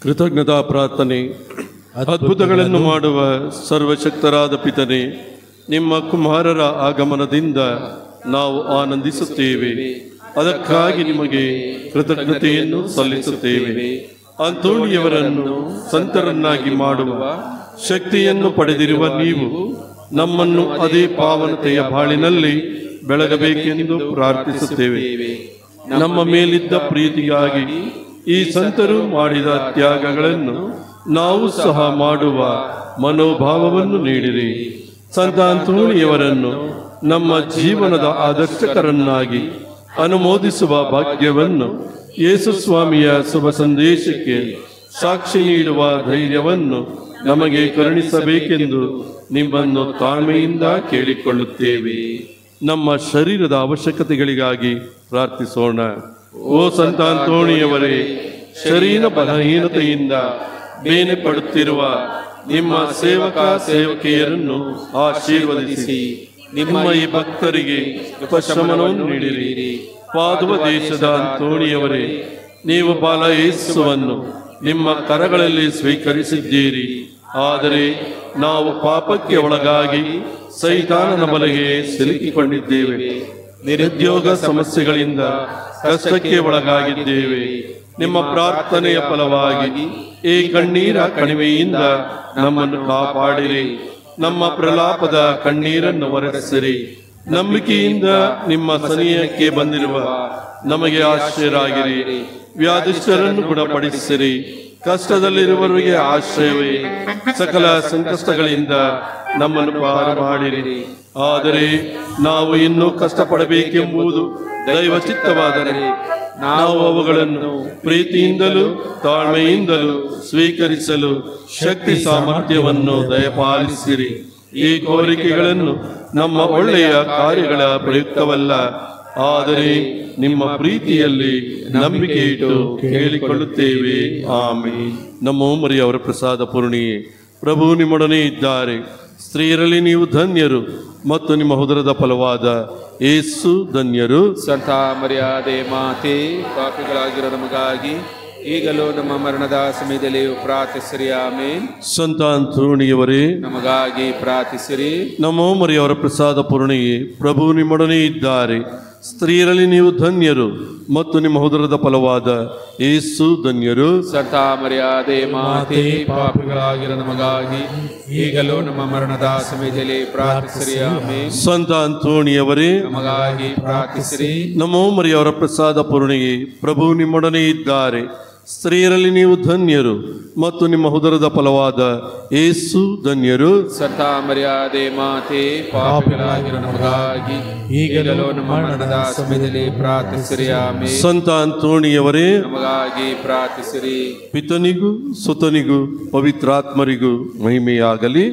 G: ಕೃತಜ್ಞತಾ ಪ್ರಾರ್ಥನೆ. ಅದ್ಭುತಗಳನ್ನು ಮಾಡುವ ಸರ್ವಶಕ್ತರಾದ ಪಿತನೇ, ನಿಮ್ಮ ಕುಮಾರರ ಆಗಮನದಿಂದ ನಾವು ಆನಂದಿಸುತ್ತೇವೆ. ಅದಕ್ಕಾಗಿ ನಿಮಗೆ ಕೃತಜ್ಞತೆಯನ್ನು ಸಲ್ಲಿಸುತ್ತೇವೆ. ಅಂತೋಣಿಯವರನ್ನು ಸಂತರನ್ನಾಗಿ ಮಾಡುವ ಶಕ್ತಿಯನ್ನು ಪಡೆದಿರುವ ನೀವು ನಮ್ಮನ್ನು ಅದೇ ಪಾವನತೆಯ ಬಾಳಿನಲ್ಲಿ ಬೆಳಗಬೇಕೆಂದು ಪ್ರಾರ್ಥಿಸುತ್ತೇವೆ. ನಮ್ಮ ಮೇಲಿದ್ದ ಪ್ರೀತಿಗಾಗಿ ಈ ಸಂತರು ಮಾಡಿದ ತ್ಯಾಗಗಳನ್ನು ನಾವು ಸಹ ಮಾಡುವ ಮನೋಭಾವವನ್ನು ನೀಡಿರಿ. ಸಂತ ಅಂತೋಣಿಯವರನ್ನು ನಮ್ಮ ಜೀವನದ ಆದರ್ಶಕರನ್ನಾಗಿ ಅನುಮೋದಿಸುವ ಭಾಗ್ಯವನ್ನು, ಯೇಸು ಸ್ವಾಮಿಯ ಶುಭ ಸಂದೇಶಕ್ಕೆ ಸಾಕ್ಷಿ ನೀಡುವ ಧೈರ್ಯವನ್ನು ನಮಗೆ ಕರುಣಿಸಬೇಕೆಂದು ನಿಮ್ಮನ್ನು ತಾಳ್ಮೆಯಿಂದ ಕೇಳಿಕೊಳ್ಳುತ್ತೇವೆ. ನಮ್ಮ ಶರೀರದ ಅವಶ್ಯಕತೆಗಳಿಗಾಗಿ ಪ್ರಾರ್ಥಿಸೋಣ. ಓ ಸಂತ ಅಂತೋಣಿಯವರೇ, ಶರೀರ ಬಲಹೀನತೆಯಿಂದ ಬೇನೆ ಪಡುತ್ತಿರುವ ನಿಮ್ಮ ಸೇವಕ ಸೇವಕಿಯರನ್ನು ಆಶೀರ್ವದಿಸಿ ನಿಮ್ಮ ಈ ಭಕ್ತರಿಗೆ ಉಪಶಮನವನ್ನು ನೀಡಿರಿ. ಪಾದುವ ದೇಶದ ಅಂತೋಣಿಯವರೇ, ನೀವು ಬಾಲ ಯೇಸುವನ್ನು ನಿಮ್ಮ ಕರಗಳಲ್ಲಿ ಸ್ವೀಕರಿಸಿದ್ದೀರಿ. ಆದರೆ ನಾವು ಪಾಪಕ್ಕೆ ಒಳಗಾಗಿ ಸೈತಾನನ ಬಲೆಗೆ ಸಿಲುಕಿಕೊಂಡಿದ್ದೇವೆ. ನಿರುದ್ಯೋಗ ಸಮಸ್ಯೆಗಳಿಂದ ಕಷ್ಟಕ್ಕೆ ಒಳಗಾಗಿದ್ದೇವೆ. ನಿಮ್ಮ ಪ್ರಾರ್ಥನೆಯ ಫಲವಾಗಿ ಈ ಕಣ್ಣೀರ ಕಣಿವೆಯಿಂದ ನಮ್ಮನ್ನು ಕಾಪಾಡಿರಿ. ನಮ್ಮ ಪ್ರಲಾಪದ ಕಣ್ಣೀರನ್ನು ಒರೆಸಿರಿ. ನಂಬಿಕೆಯಿಂದ ನಿಮ್ಮ ಸನಿಹಕ್ಕೆ ಬಂದಿರುವ ನಮಗೆ ಆಶ್ರಯರಾಗಿರಿ. ವ್ಯಾಧಿಷ್ಠರನ್ನು ಗುಣಪಡಿಸಿರಿ. ಕಷ್ಟದಲ್ಲಿರುವವರಿಗೆ ಆಶ್ರಯವೇ. ಸಕಲ ಸಂಕಷ್ಟಗಳಿಂದ ನಮ್ಮನ್ನು ಪಾರು ಮಾಡಿರಿ. ಆದರೆ ನಾವು ಇನ್ನೂ ಕಷ್ಟಪಡಬೇಕೆಂಬುದು ದೈವ ಚಿತ್ತವಾದರೆ ನಾವು ಅವುಗಳನ್ನು ಪ್ರೀತಿಯಿಂದಲೂ ತಾಳ್ಮೆಯಿಂದಲೂ ಸ್ವೀಕರಿಸಲು ಶಕ್ತಿ ಸಾಮರ್ಥ್ಯವನ್ನು ದಯಪಾಲಿಸಿರಿ. ಈ ಕೋರಿಕೆಗಳನ್ನು ನಮ್ಮ ಒಳ್ಳೆಯ ಕಾರ್ಯಗಳ ಪ್ರಯುಕ್ತವಲ್ಲ, ಆದರೆ ನಿಮ್ಮ ಪ್ರೀತಿಯಲ್ಲಿ ನಂಬಿಕೆ ಇಟ್ಟು ಕೇಳಿಕೊಳ್ಳುತ್ತೇವೆ. ಆಮೆನ್. ನಮ್ಮ ಮರಿಯವರ ಪ್ರಸಾದ ಪೂರ್ಣಿಯೇ, ಪ್ರಭು ನಿಮ್ಮೊಡನೆ ಇದ್ದಾರೆ. ಸ್ತ್ರೀಯರಲ್ಲಿ ನೀವು ಧನ್ಯರು ಮತ್ತು ನಿಮ್ಮ ಉದರದ ಫಲವಾದ ಯೇಸು ಧನ್ಯರು.
H: ಸಂತ ಮರ್ಯಾದೆ ಮಾತೆ, ಪಾಪಿಗಳಾಗಿರೋ ನಮಗಾಗಿ ಈಗಲೂ ನಮ್ಮ ಮರಣದ ಸಮಯದಲ್ಲಿ ಪ್ರಾರ್ಥಿಸಿರಿ. ಆಮೆನ್.
G: ಸಂತ ಅಂತೋಣಿಯವರೇ,
H: ನಮಗಾಗಿ ಪ್ರಾರ್ಥಿಸಿರಿ.
G: ನಮ್ಮ ಮರಿಯವರ ಪ್ರಸಾದ ಪೂರ್ಣಿಯೇ, ಪ್ರಭು ನಿಮ್ಮೊಡನೆ ಇದ್ದಾರೆ. ಸ್ತ್ರೀಯರಲ್ಲಿ ನೀವು ಧನ್ಯರು ಮತ್ತು ನಿಮ್ಮ ಉದರದ ಫಲವಾದ ಯೇಸು ಧನ್ಯರು.
H: ಸಂತ ಮರ್ಯಾದೆ ಮಾತೆ, ಪಾಪಿಗಳಾಗಿರೋ ನಮಗಾಗಿ ಈಗಲೂ ನಮ್ಮ ಮರಣದ ಸಮಯದಲ್ಲಿ ಪ್ರಾರ್ಥಿಸಿರಿ. ಆಮೆನ್.
G: ಸಂತ ಅಂತೋಣಿಯವರೇ,
H: ನಮಗಾಗಿ ಪ್ರಾರ್ಥಿಸಿರಿ.
G: ನಮ್ಮ ಮರಿಯವರ ಪ್ರಸಾದ ಪೂರ್ಣಿಯೇ, ಪ್ರಭು ನಿಮ್ಮೊಡನೆ ಇದ್ದಾರೆ. ಸ್ತ್ರೀಯರಲ್ಲಿ ನೀವು ಧನ್ಯರು ಮತ್ತು ನಿಮ್ಮ ಉದರದ ಫಲವಾದ ಯೇಸು ಧನ್ಯರು.
H: ಸಂತ ಮರ್ಯಾದೆ ಮಾತೆ, ಪಾಪಿಗಳಾಗಿರೋ ನಮಗಾಗಿ ಈಗಲೂ ನಮ್ಮ ಮರಣದ ಸಮಯದಲ್ಲಿ ಪ್ರಾರ್ಥಿಸಿರಿ. ಆಮೆನ್.
G: ಸಂತ ಅಂತೋಣಿಯವರೇ,
H: ನಮಗಾಗಿ ಪ್ರಾರ್ಥಿಸಿರಿ.
G: ಪಿತನಿಗೂ ಸುತನಿಗೂ ಪವಿತ್ರಾತ್ಮರಿಗೂ ಮಹಿಮೆಯಾಗಲಿ.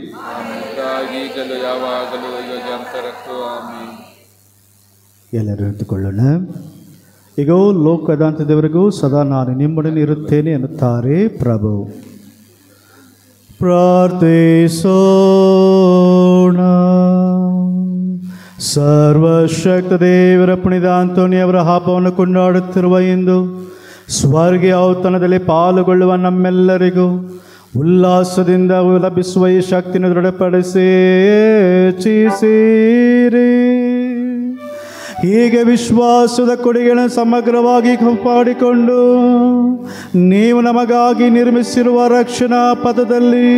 H: ಈಗಲೂ ಯಾವಾಗಲೂ ಈಗ ಅಂತರಕ್ಕೂ. ಆಮೆನ್.
D: ಎಲ್ಲರೂ ನಿಂತುಕೊಳ್ಳೋಣ. ಈಗೋ ಲೋಕದಾಂತದವರೆಗೂ ಸದಾ ನಾನು ನಿಮ್ಮೊಡನೆ ಇರುತ್ತೇನೆ ಎನ್ನುತ್ತಾರೆ ಪ್ರಭು. ಪ್ರಾರ್ಥಿಸೋಣ. ಸರ್ವಶಕ್ತ ದೇವರ ಪುಣ್ಯದ ಅಂತೋಣಿಯವರ ಹಬ್ಬವನ್ನು ಕೊಂಡಾಡುತ್ತಿರುವ ಇಂದು ಸ್ವರ್ಗೀಯ ಔತಣದಲ್ಲಿ ಪಾಲುಗೊಳ್ಳುವ ನಮ್ಮೆಲ್ಲರಿಗೂ ಉಲ್ಲಾಸದಿಂದ ಲಭಿಸುವ ಈ ಶಕ್ತಿಯನ್ನು ದೃಢಪಡಿಸಿ ಹೆಚ್ಚಿಸಿರಿ. ಹೀಗೆ ವಿಶ್ವಾಸದ ಕೊಡುಗೆಗಳನ್ನು ಸಮಗ್ರವಾಗಿ ಕಾಪಾಡಿಕೊಂಡು ನೀವು ನಮಗಾಗಿ ನಿರ್ಮಿಸಿರುವ ರಕ್ಷಣಾ ಪಥದಲ್ಲಿ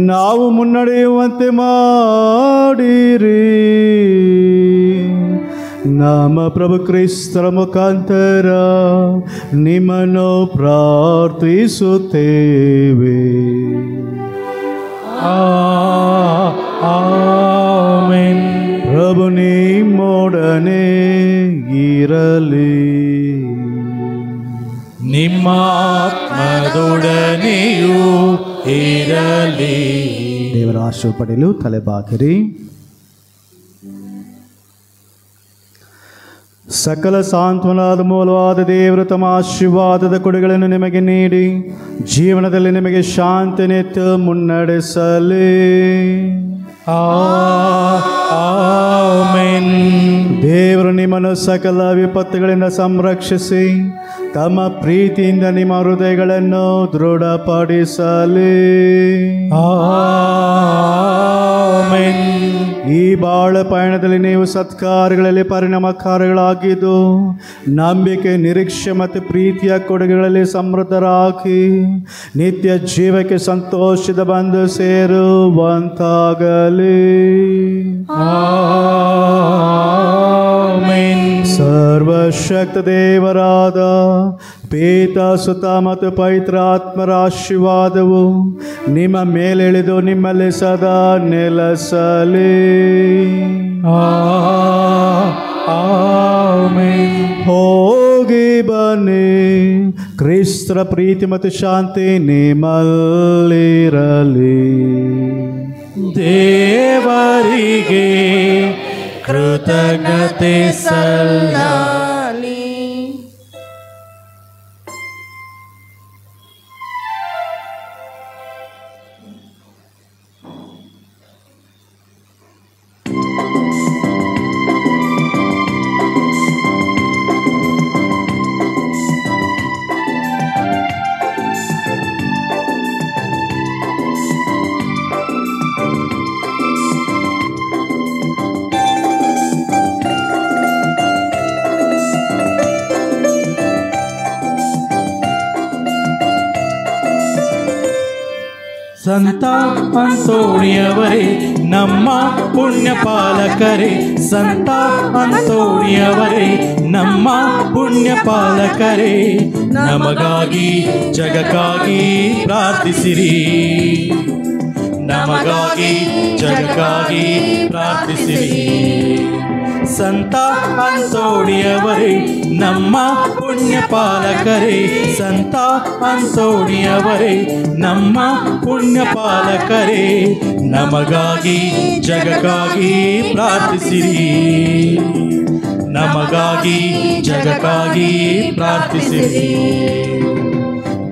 D: ನಾವು ಮುನ್ನಡೆಯುವಂತೆ ಮಾಡಿರಿ. ನಮ್ಮ ಪ್ರಭು ಕ್ರಿಸ್ತರ ಮುಖಾಂತರ ನಿಮ್ಮನ್ನು ಪ್ರಾರ್ಥಿಸುತ್ತೇವೆ. ಆಮೆನ್. ಪ್ರಭು ನಿಮ್ಮೊಡನೆ ಇರಲಿ.
B: ನಿಮ್ಮ ಆತ್ಮದೊಡನೆಯೂ ಇರಲಿ.
D: ದೇವರ ಆಶೀರ್ವಾದ ಪಡೆಯಲು ತಲೆಬಾಗಿರಿ. ಸಕಲ ಸಾಂತ್ವನಾದ ಮೂಲವಾದ ದೇವರು ತಮ್ಮ ಆಶೀರ್ವಾದದ ಕೊಡುಗೆಗಳನ್ನು ನಿಮಗೆ ನೀಡಿ ಜೀವನದಲ್ಲಿ ನಿಮಗೆ ಶಾಂತಿನೆತ್ತು ಮುನ್ನಡೆಸಲಿ. ಆಮೆನ್. ದೇವರು ನಿಮ್ಮನ್ನು ಸಕಲ ವಿಪತ್ತುಗಳಿಂದ ಸಂರಕ್ಷಿಸಿ ತಮ್ಮ ಪ್ರೀತಿಯಿಂದ ನಿಮ್ಮ ಹೃದಯಗಳನ್ನು ದೃಢಪಡಿಸಲಿ.
C: ಆಮೆನ್.
D: ಈ ಬಾಳ ಪಯಣದಲ್ಲಿ ನೀವು ಸತ್ಕಾರ್ಯಗಳಲ್ಲಿ ಪರಿಣಾಮಕಾರಿಗಳಾಗಿದ್ದು ನಂಬಿಕೆ, ನಿರೀಕ್ಷೆ ಮತ್ತು ಪ್ರೀತಿಯ ಕೊಡುಗೆಗಳಲ್ಲಿ ಸಮೃದ್ಧರಾಗಿ ನಿತ್ಯ ಜೀವಕ್ಕೆ ಸಂತೋಷದ ಬಂದು ಸೇರುವಂತಾಗಲಿ.
C: ಆಮೆನ್.
D: ಸರ್ವಶಕ್ತ ದೇವರಾದ ಪಿತ, ಸುತ ಮತ್ತು ಪವಿತ್ರ ಆತ್ಮರ ಆಶೀರ್ವಾದವು ನಿಮ್ಮ ಮೇಲೆಳೆದು ನಿಮ್ಮಲ್ಲಿ ಸದಾ ನೆಲೆಸಲಿ.
C: ಆಮೆನ್.
D: ಹೋಗಿ ಬನ್ನಿ. ಕ್ರಿಸ್ತರ ಪ್ರೀತಿ ಮತ್ತು ಶಾಂತಿ ನಿಮ್ಮಲ್ಲಿರಲಿ.
C: ದೇವರಿಗೆ ಕೃತಜ್ಞತೆ
E: ಸಲ್ಲಲಿ.
C: ಸಂತ ಅಂತೋಣಿಯವರೇ ನಮ್ಮ ಪುಣ್ಯ ಪಾಲಕರೇ, ಸಂತ ಅಂತೋಣಿಯವರೇ ನಮ್ಮ ಪುಣ್ಯ ಪಾಲಕರೇ, ನಮಗಾಗಿ ಜಗಕ್ಕಾಗಿ ಪ್ರಾರ್ಥಿಸಿರಿ, ನಮಗಾಗಿ ಜಗಕ್ಕಾಗಿ ಪ್ರಾರ್ಥಿಸಿರಿ. ಸಂತ ಅಂತೋಣಿಯವರೇ ನಮ್ಮ ಪುಣ್ಯ ಪಾಲಕರೇ, ಸಂತ ಅಂತೋಣಿಯವರೇ ನಮ್ಮ ಪುಣ್ಯ ಪಾಲಕರೇ, ನಮಗಾಗಿ ಜಗಕ್ಕಾಗಿ ಪ್ರಾರ್ಥಿಸಿರಿ, ನಮಗಾಗಿ ಜಗಕ್ಕಾಗಿ ಪ್ರಾರ್ಥಿಸಿರಿ.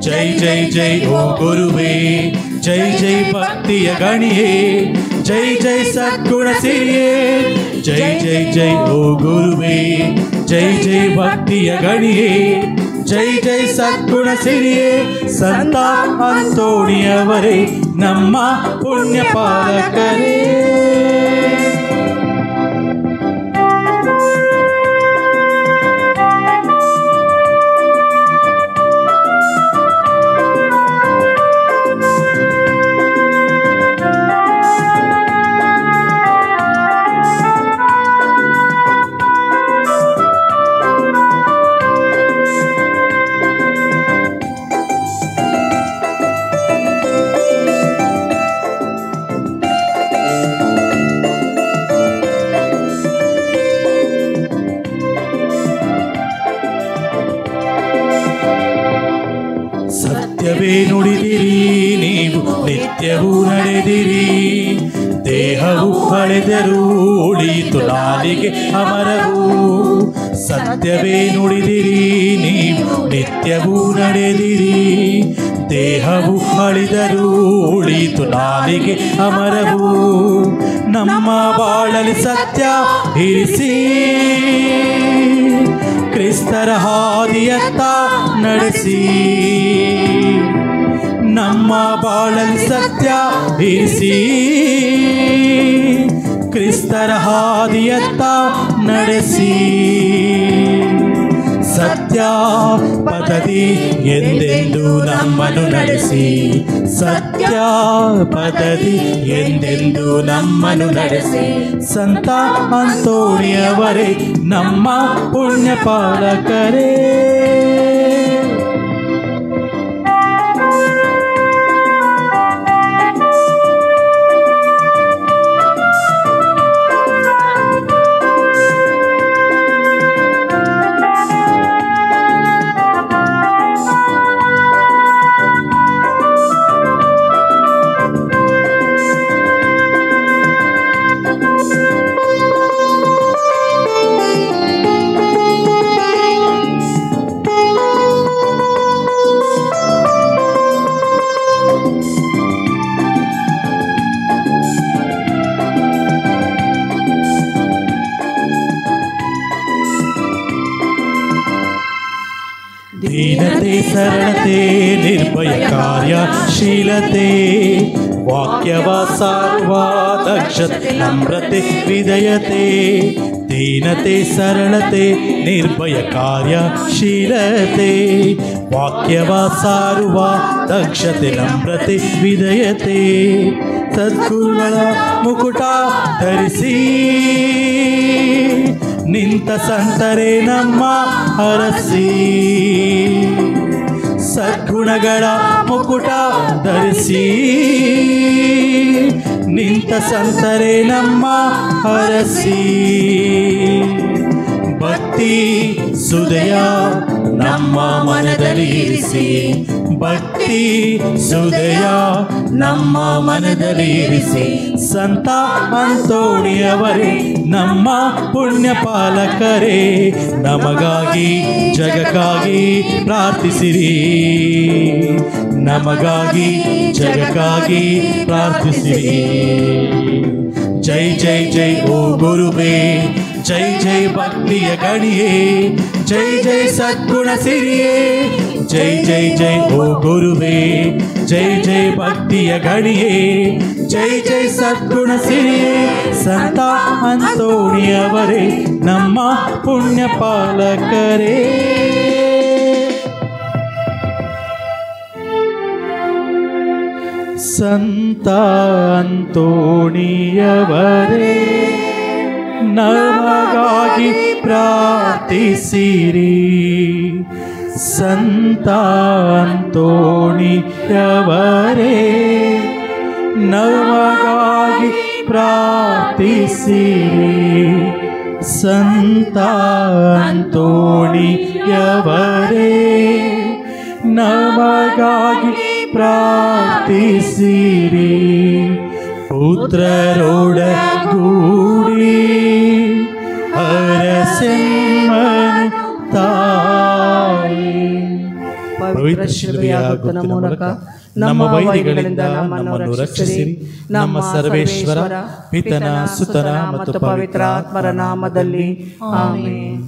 C: ಜೈ ಜೈ ಜೈ ಓ ಗುರುವೇ, ಜೈ ಜೈ ಭಕ್ತಿಯ ಗಣಿಯೇ, ಜೈ ಜೈ ಸದ್ಗುಣ ಸಿರಿಯೇ, ಜೈ ಜೈ ಜೈ ಓ ಗುರುವೇ, ಜೈ ಜೈ ಭಕ್ತಿಯ ಗಣಿಯೇ, ಜೈ ಜೈ ಸದ್ಗುಣ ಸಿರಿಯೇ. ಸಂತ ಅಂತೋಣಿಯವರೇ ನಮ್ಮ ಪುಣ್ಯ ಪಾಲಕರೇ. ಸತ್ಯವೇ ನುಡಿದಿರಿ ನೀವು ನಿತ್ಯವೂ ನಡೆದಿರಿ, ದೇಹವು ಹಳೆದರೂ ಉಳಿಯಿತು ನಾಲಿಗೆ ಅಮರವು. ಸತ್ಯವೇ ನುಡಿದಿರಿ ನೀವು ನಿತ್ಯವೂ ನಡೆದಿರಿ, ದೇಹವು ಅಳಿದರೂ ಉಳಿಯಿತು ನಾಲಿಗೆ ಅಮರವು. ನಮ್ಮ ಬಾಳಲಿ ಸತ್ಯ ಇರಿಸಿ ಕ್ರಿಸ್ತರ ಹಾದಿಯತ್ತ ನಡೆಸಿ, ನಮ್ಮ ಬಾಳಲಿ ಸತ್ಯ ಇರಿಸಿ ಕ್ರಿಸ್ತರ ಹಾದಿಯತ್ತ ನಡೆಸಿ. ಸತ್ಯ ಪದದಿ ಎಂದೆಂದು ನಮ್ಮನ್ನು ನಡೆಸಿ, ಸತ್ಯ ಪದದಿ ಎಂದೆಂದು ನಮ್ಮನ್ನು ನಡೆಸಿ. ಸಂತ ಅಂತೋಣಿಯವರೇ ನಮ್ಮ ಪುಣ್ಯ ಪಾಲಕರೇ. ದೀನತೆ ಸರಳತೆ ನಿರ್ಭಯ ಕಾರ್ಯಶೀಲತೆ ವಾಕ್ಯವ ಸಾರುವ ದಕ್ಷತೆ ನಮ್ರತೆ ವಿಧೇಯತೆ ದೀನತೆ ಸರಳತೆ ನಿರ್ಭಯ ಕಾರ್ಯಶೀಲತೆ ವಾಕ್ಯವ ಸಾರುವ ದಕ್ಷತೆ ನಮ್ರತೆ ವಿಧೇಯತೆ ಸದ್ಗುರುಗಳ ಮುಕುಟ ಧರಿಸಿ ನಿಂತ ಸಂತರೇ ನಮ್ಮ ಹರಸಿ ಸದ್ಗುಣಗಳ ಮುಕುಟ ಧರಿಸಿ ನಿಂತ ಸಂತರೇ ನಮ್ಮ ಹರಸಿ ಭಕ್ತಿ ಸುದಯ ನಮ್ಮ ಮನದಲ್ಲಿ ಇರಿಸಿ ಭಕ್ತಿ ಸುದಯ ನಮ್ಮ ಮನದಲ್ಲಿ ಇರಿಸಿ ಸಂತ ಅಂತೋಣಿಯವರೇ ನಮ್ಮ ಪುಣ್ಯ ಪಾಲಕರೇ ನಮಗಾಗಿ ಜಗಕ್ಕಾಗಿ ಪ್ರಾರ್ಥಿಸಿರಿ ನಮಗಾಗಿ ಜಗಕ್ಕಾಗಿ ಪ್ರಾರ್ಥಿಸಿರಿ ಜೈ ಜೈ ಜೈ ಓ ಗುರುವೇ ಜೈ ಜೈ ಭಕ್ತಿಯ ಗಣಿಯೇ ಜೈ ಜೈ ಸದ್ಗುಣ ಸಿರಿಯೇ ಜೈ ಜೈ ಜೈ ಓ ಗುರುವೇ ಜೈ ಜೈ ಭಕ್ತಿಯ ಗಣಿಯೇ ಜೈ ಜೈ ಸದ್ಗುಣ ಸಿರಿಯೇ ಸಂತ ಅಂತೋಣಿಯವರೇ ನಮ್ಮ ಪುಣ್ಯ ಪಾಲಕರೇ ಸಂತ ಅಂತೋಣಿಯವರೇ ನಮಗಾಗಿ ಪ್ರಾರ್ಥಿಸಿರಿ ಸಂತ ಅಂತೋಣಿಯವರೇ ನಮಗಾಗಿ ಪ್ರಾರ್ಥಿಸಿರಿ ಸಂತ ಅಂತೋಣಿಯವರೇ ನಮಗಾಗಿ ಪ್ರಾರ್ಥಿಸಿರಿ ಪುತ್ರರೊಡಗೂಡಿ ಅರಸೆಮ್ಮನು ತಾಯಿ ಪವಿತ್ರ ಶಿಲುಬೆಯ ಗುರುತಿನ ಮೂಲಕ ನಮ್ಮ ವೈರಿಗಳಿಂದ ನಮ್ಮನ್ನು ರಕ್ಷಿಸಿರಿ ನಮ್ಮ ಸರ್ವೇಶ್ವರ ಪಿತನ ಸುತನ ಮತ್ತು ಪವಿತ್ರ ಆತ್ಮರ ನಾಮದಲ್ಲಿ ಆಮೆನ್.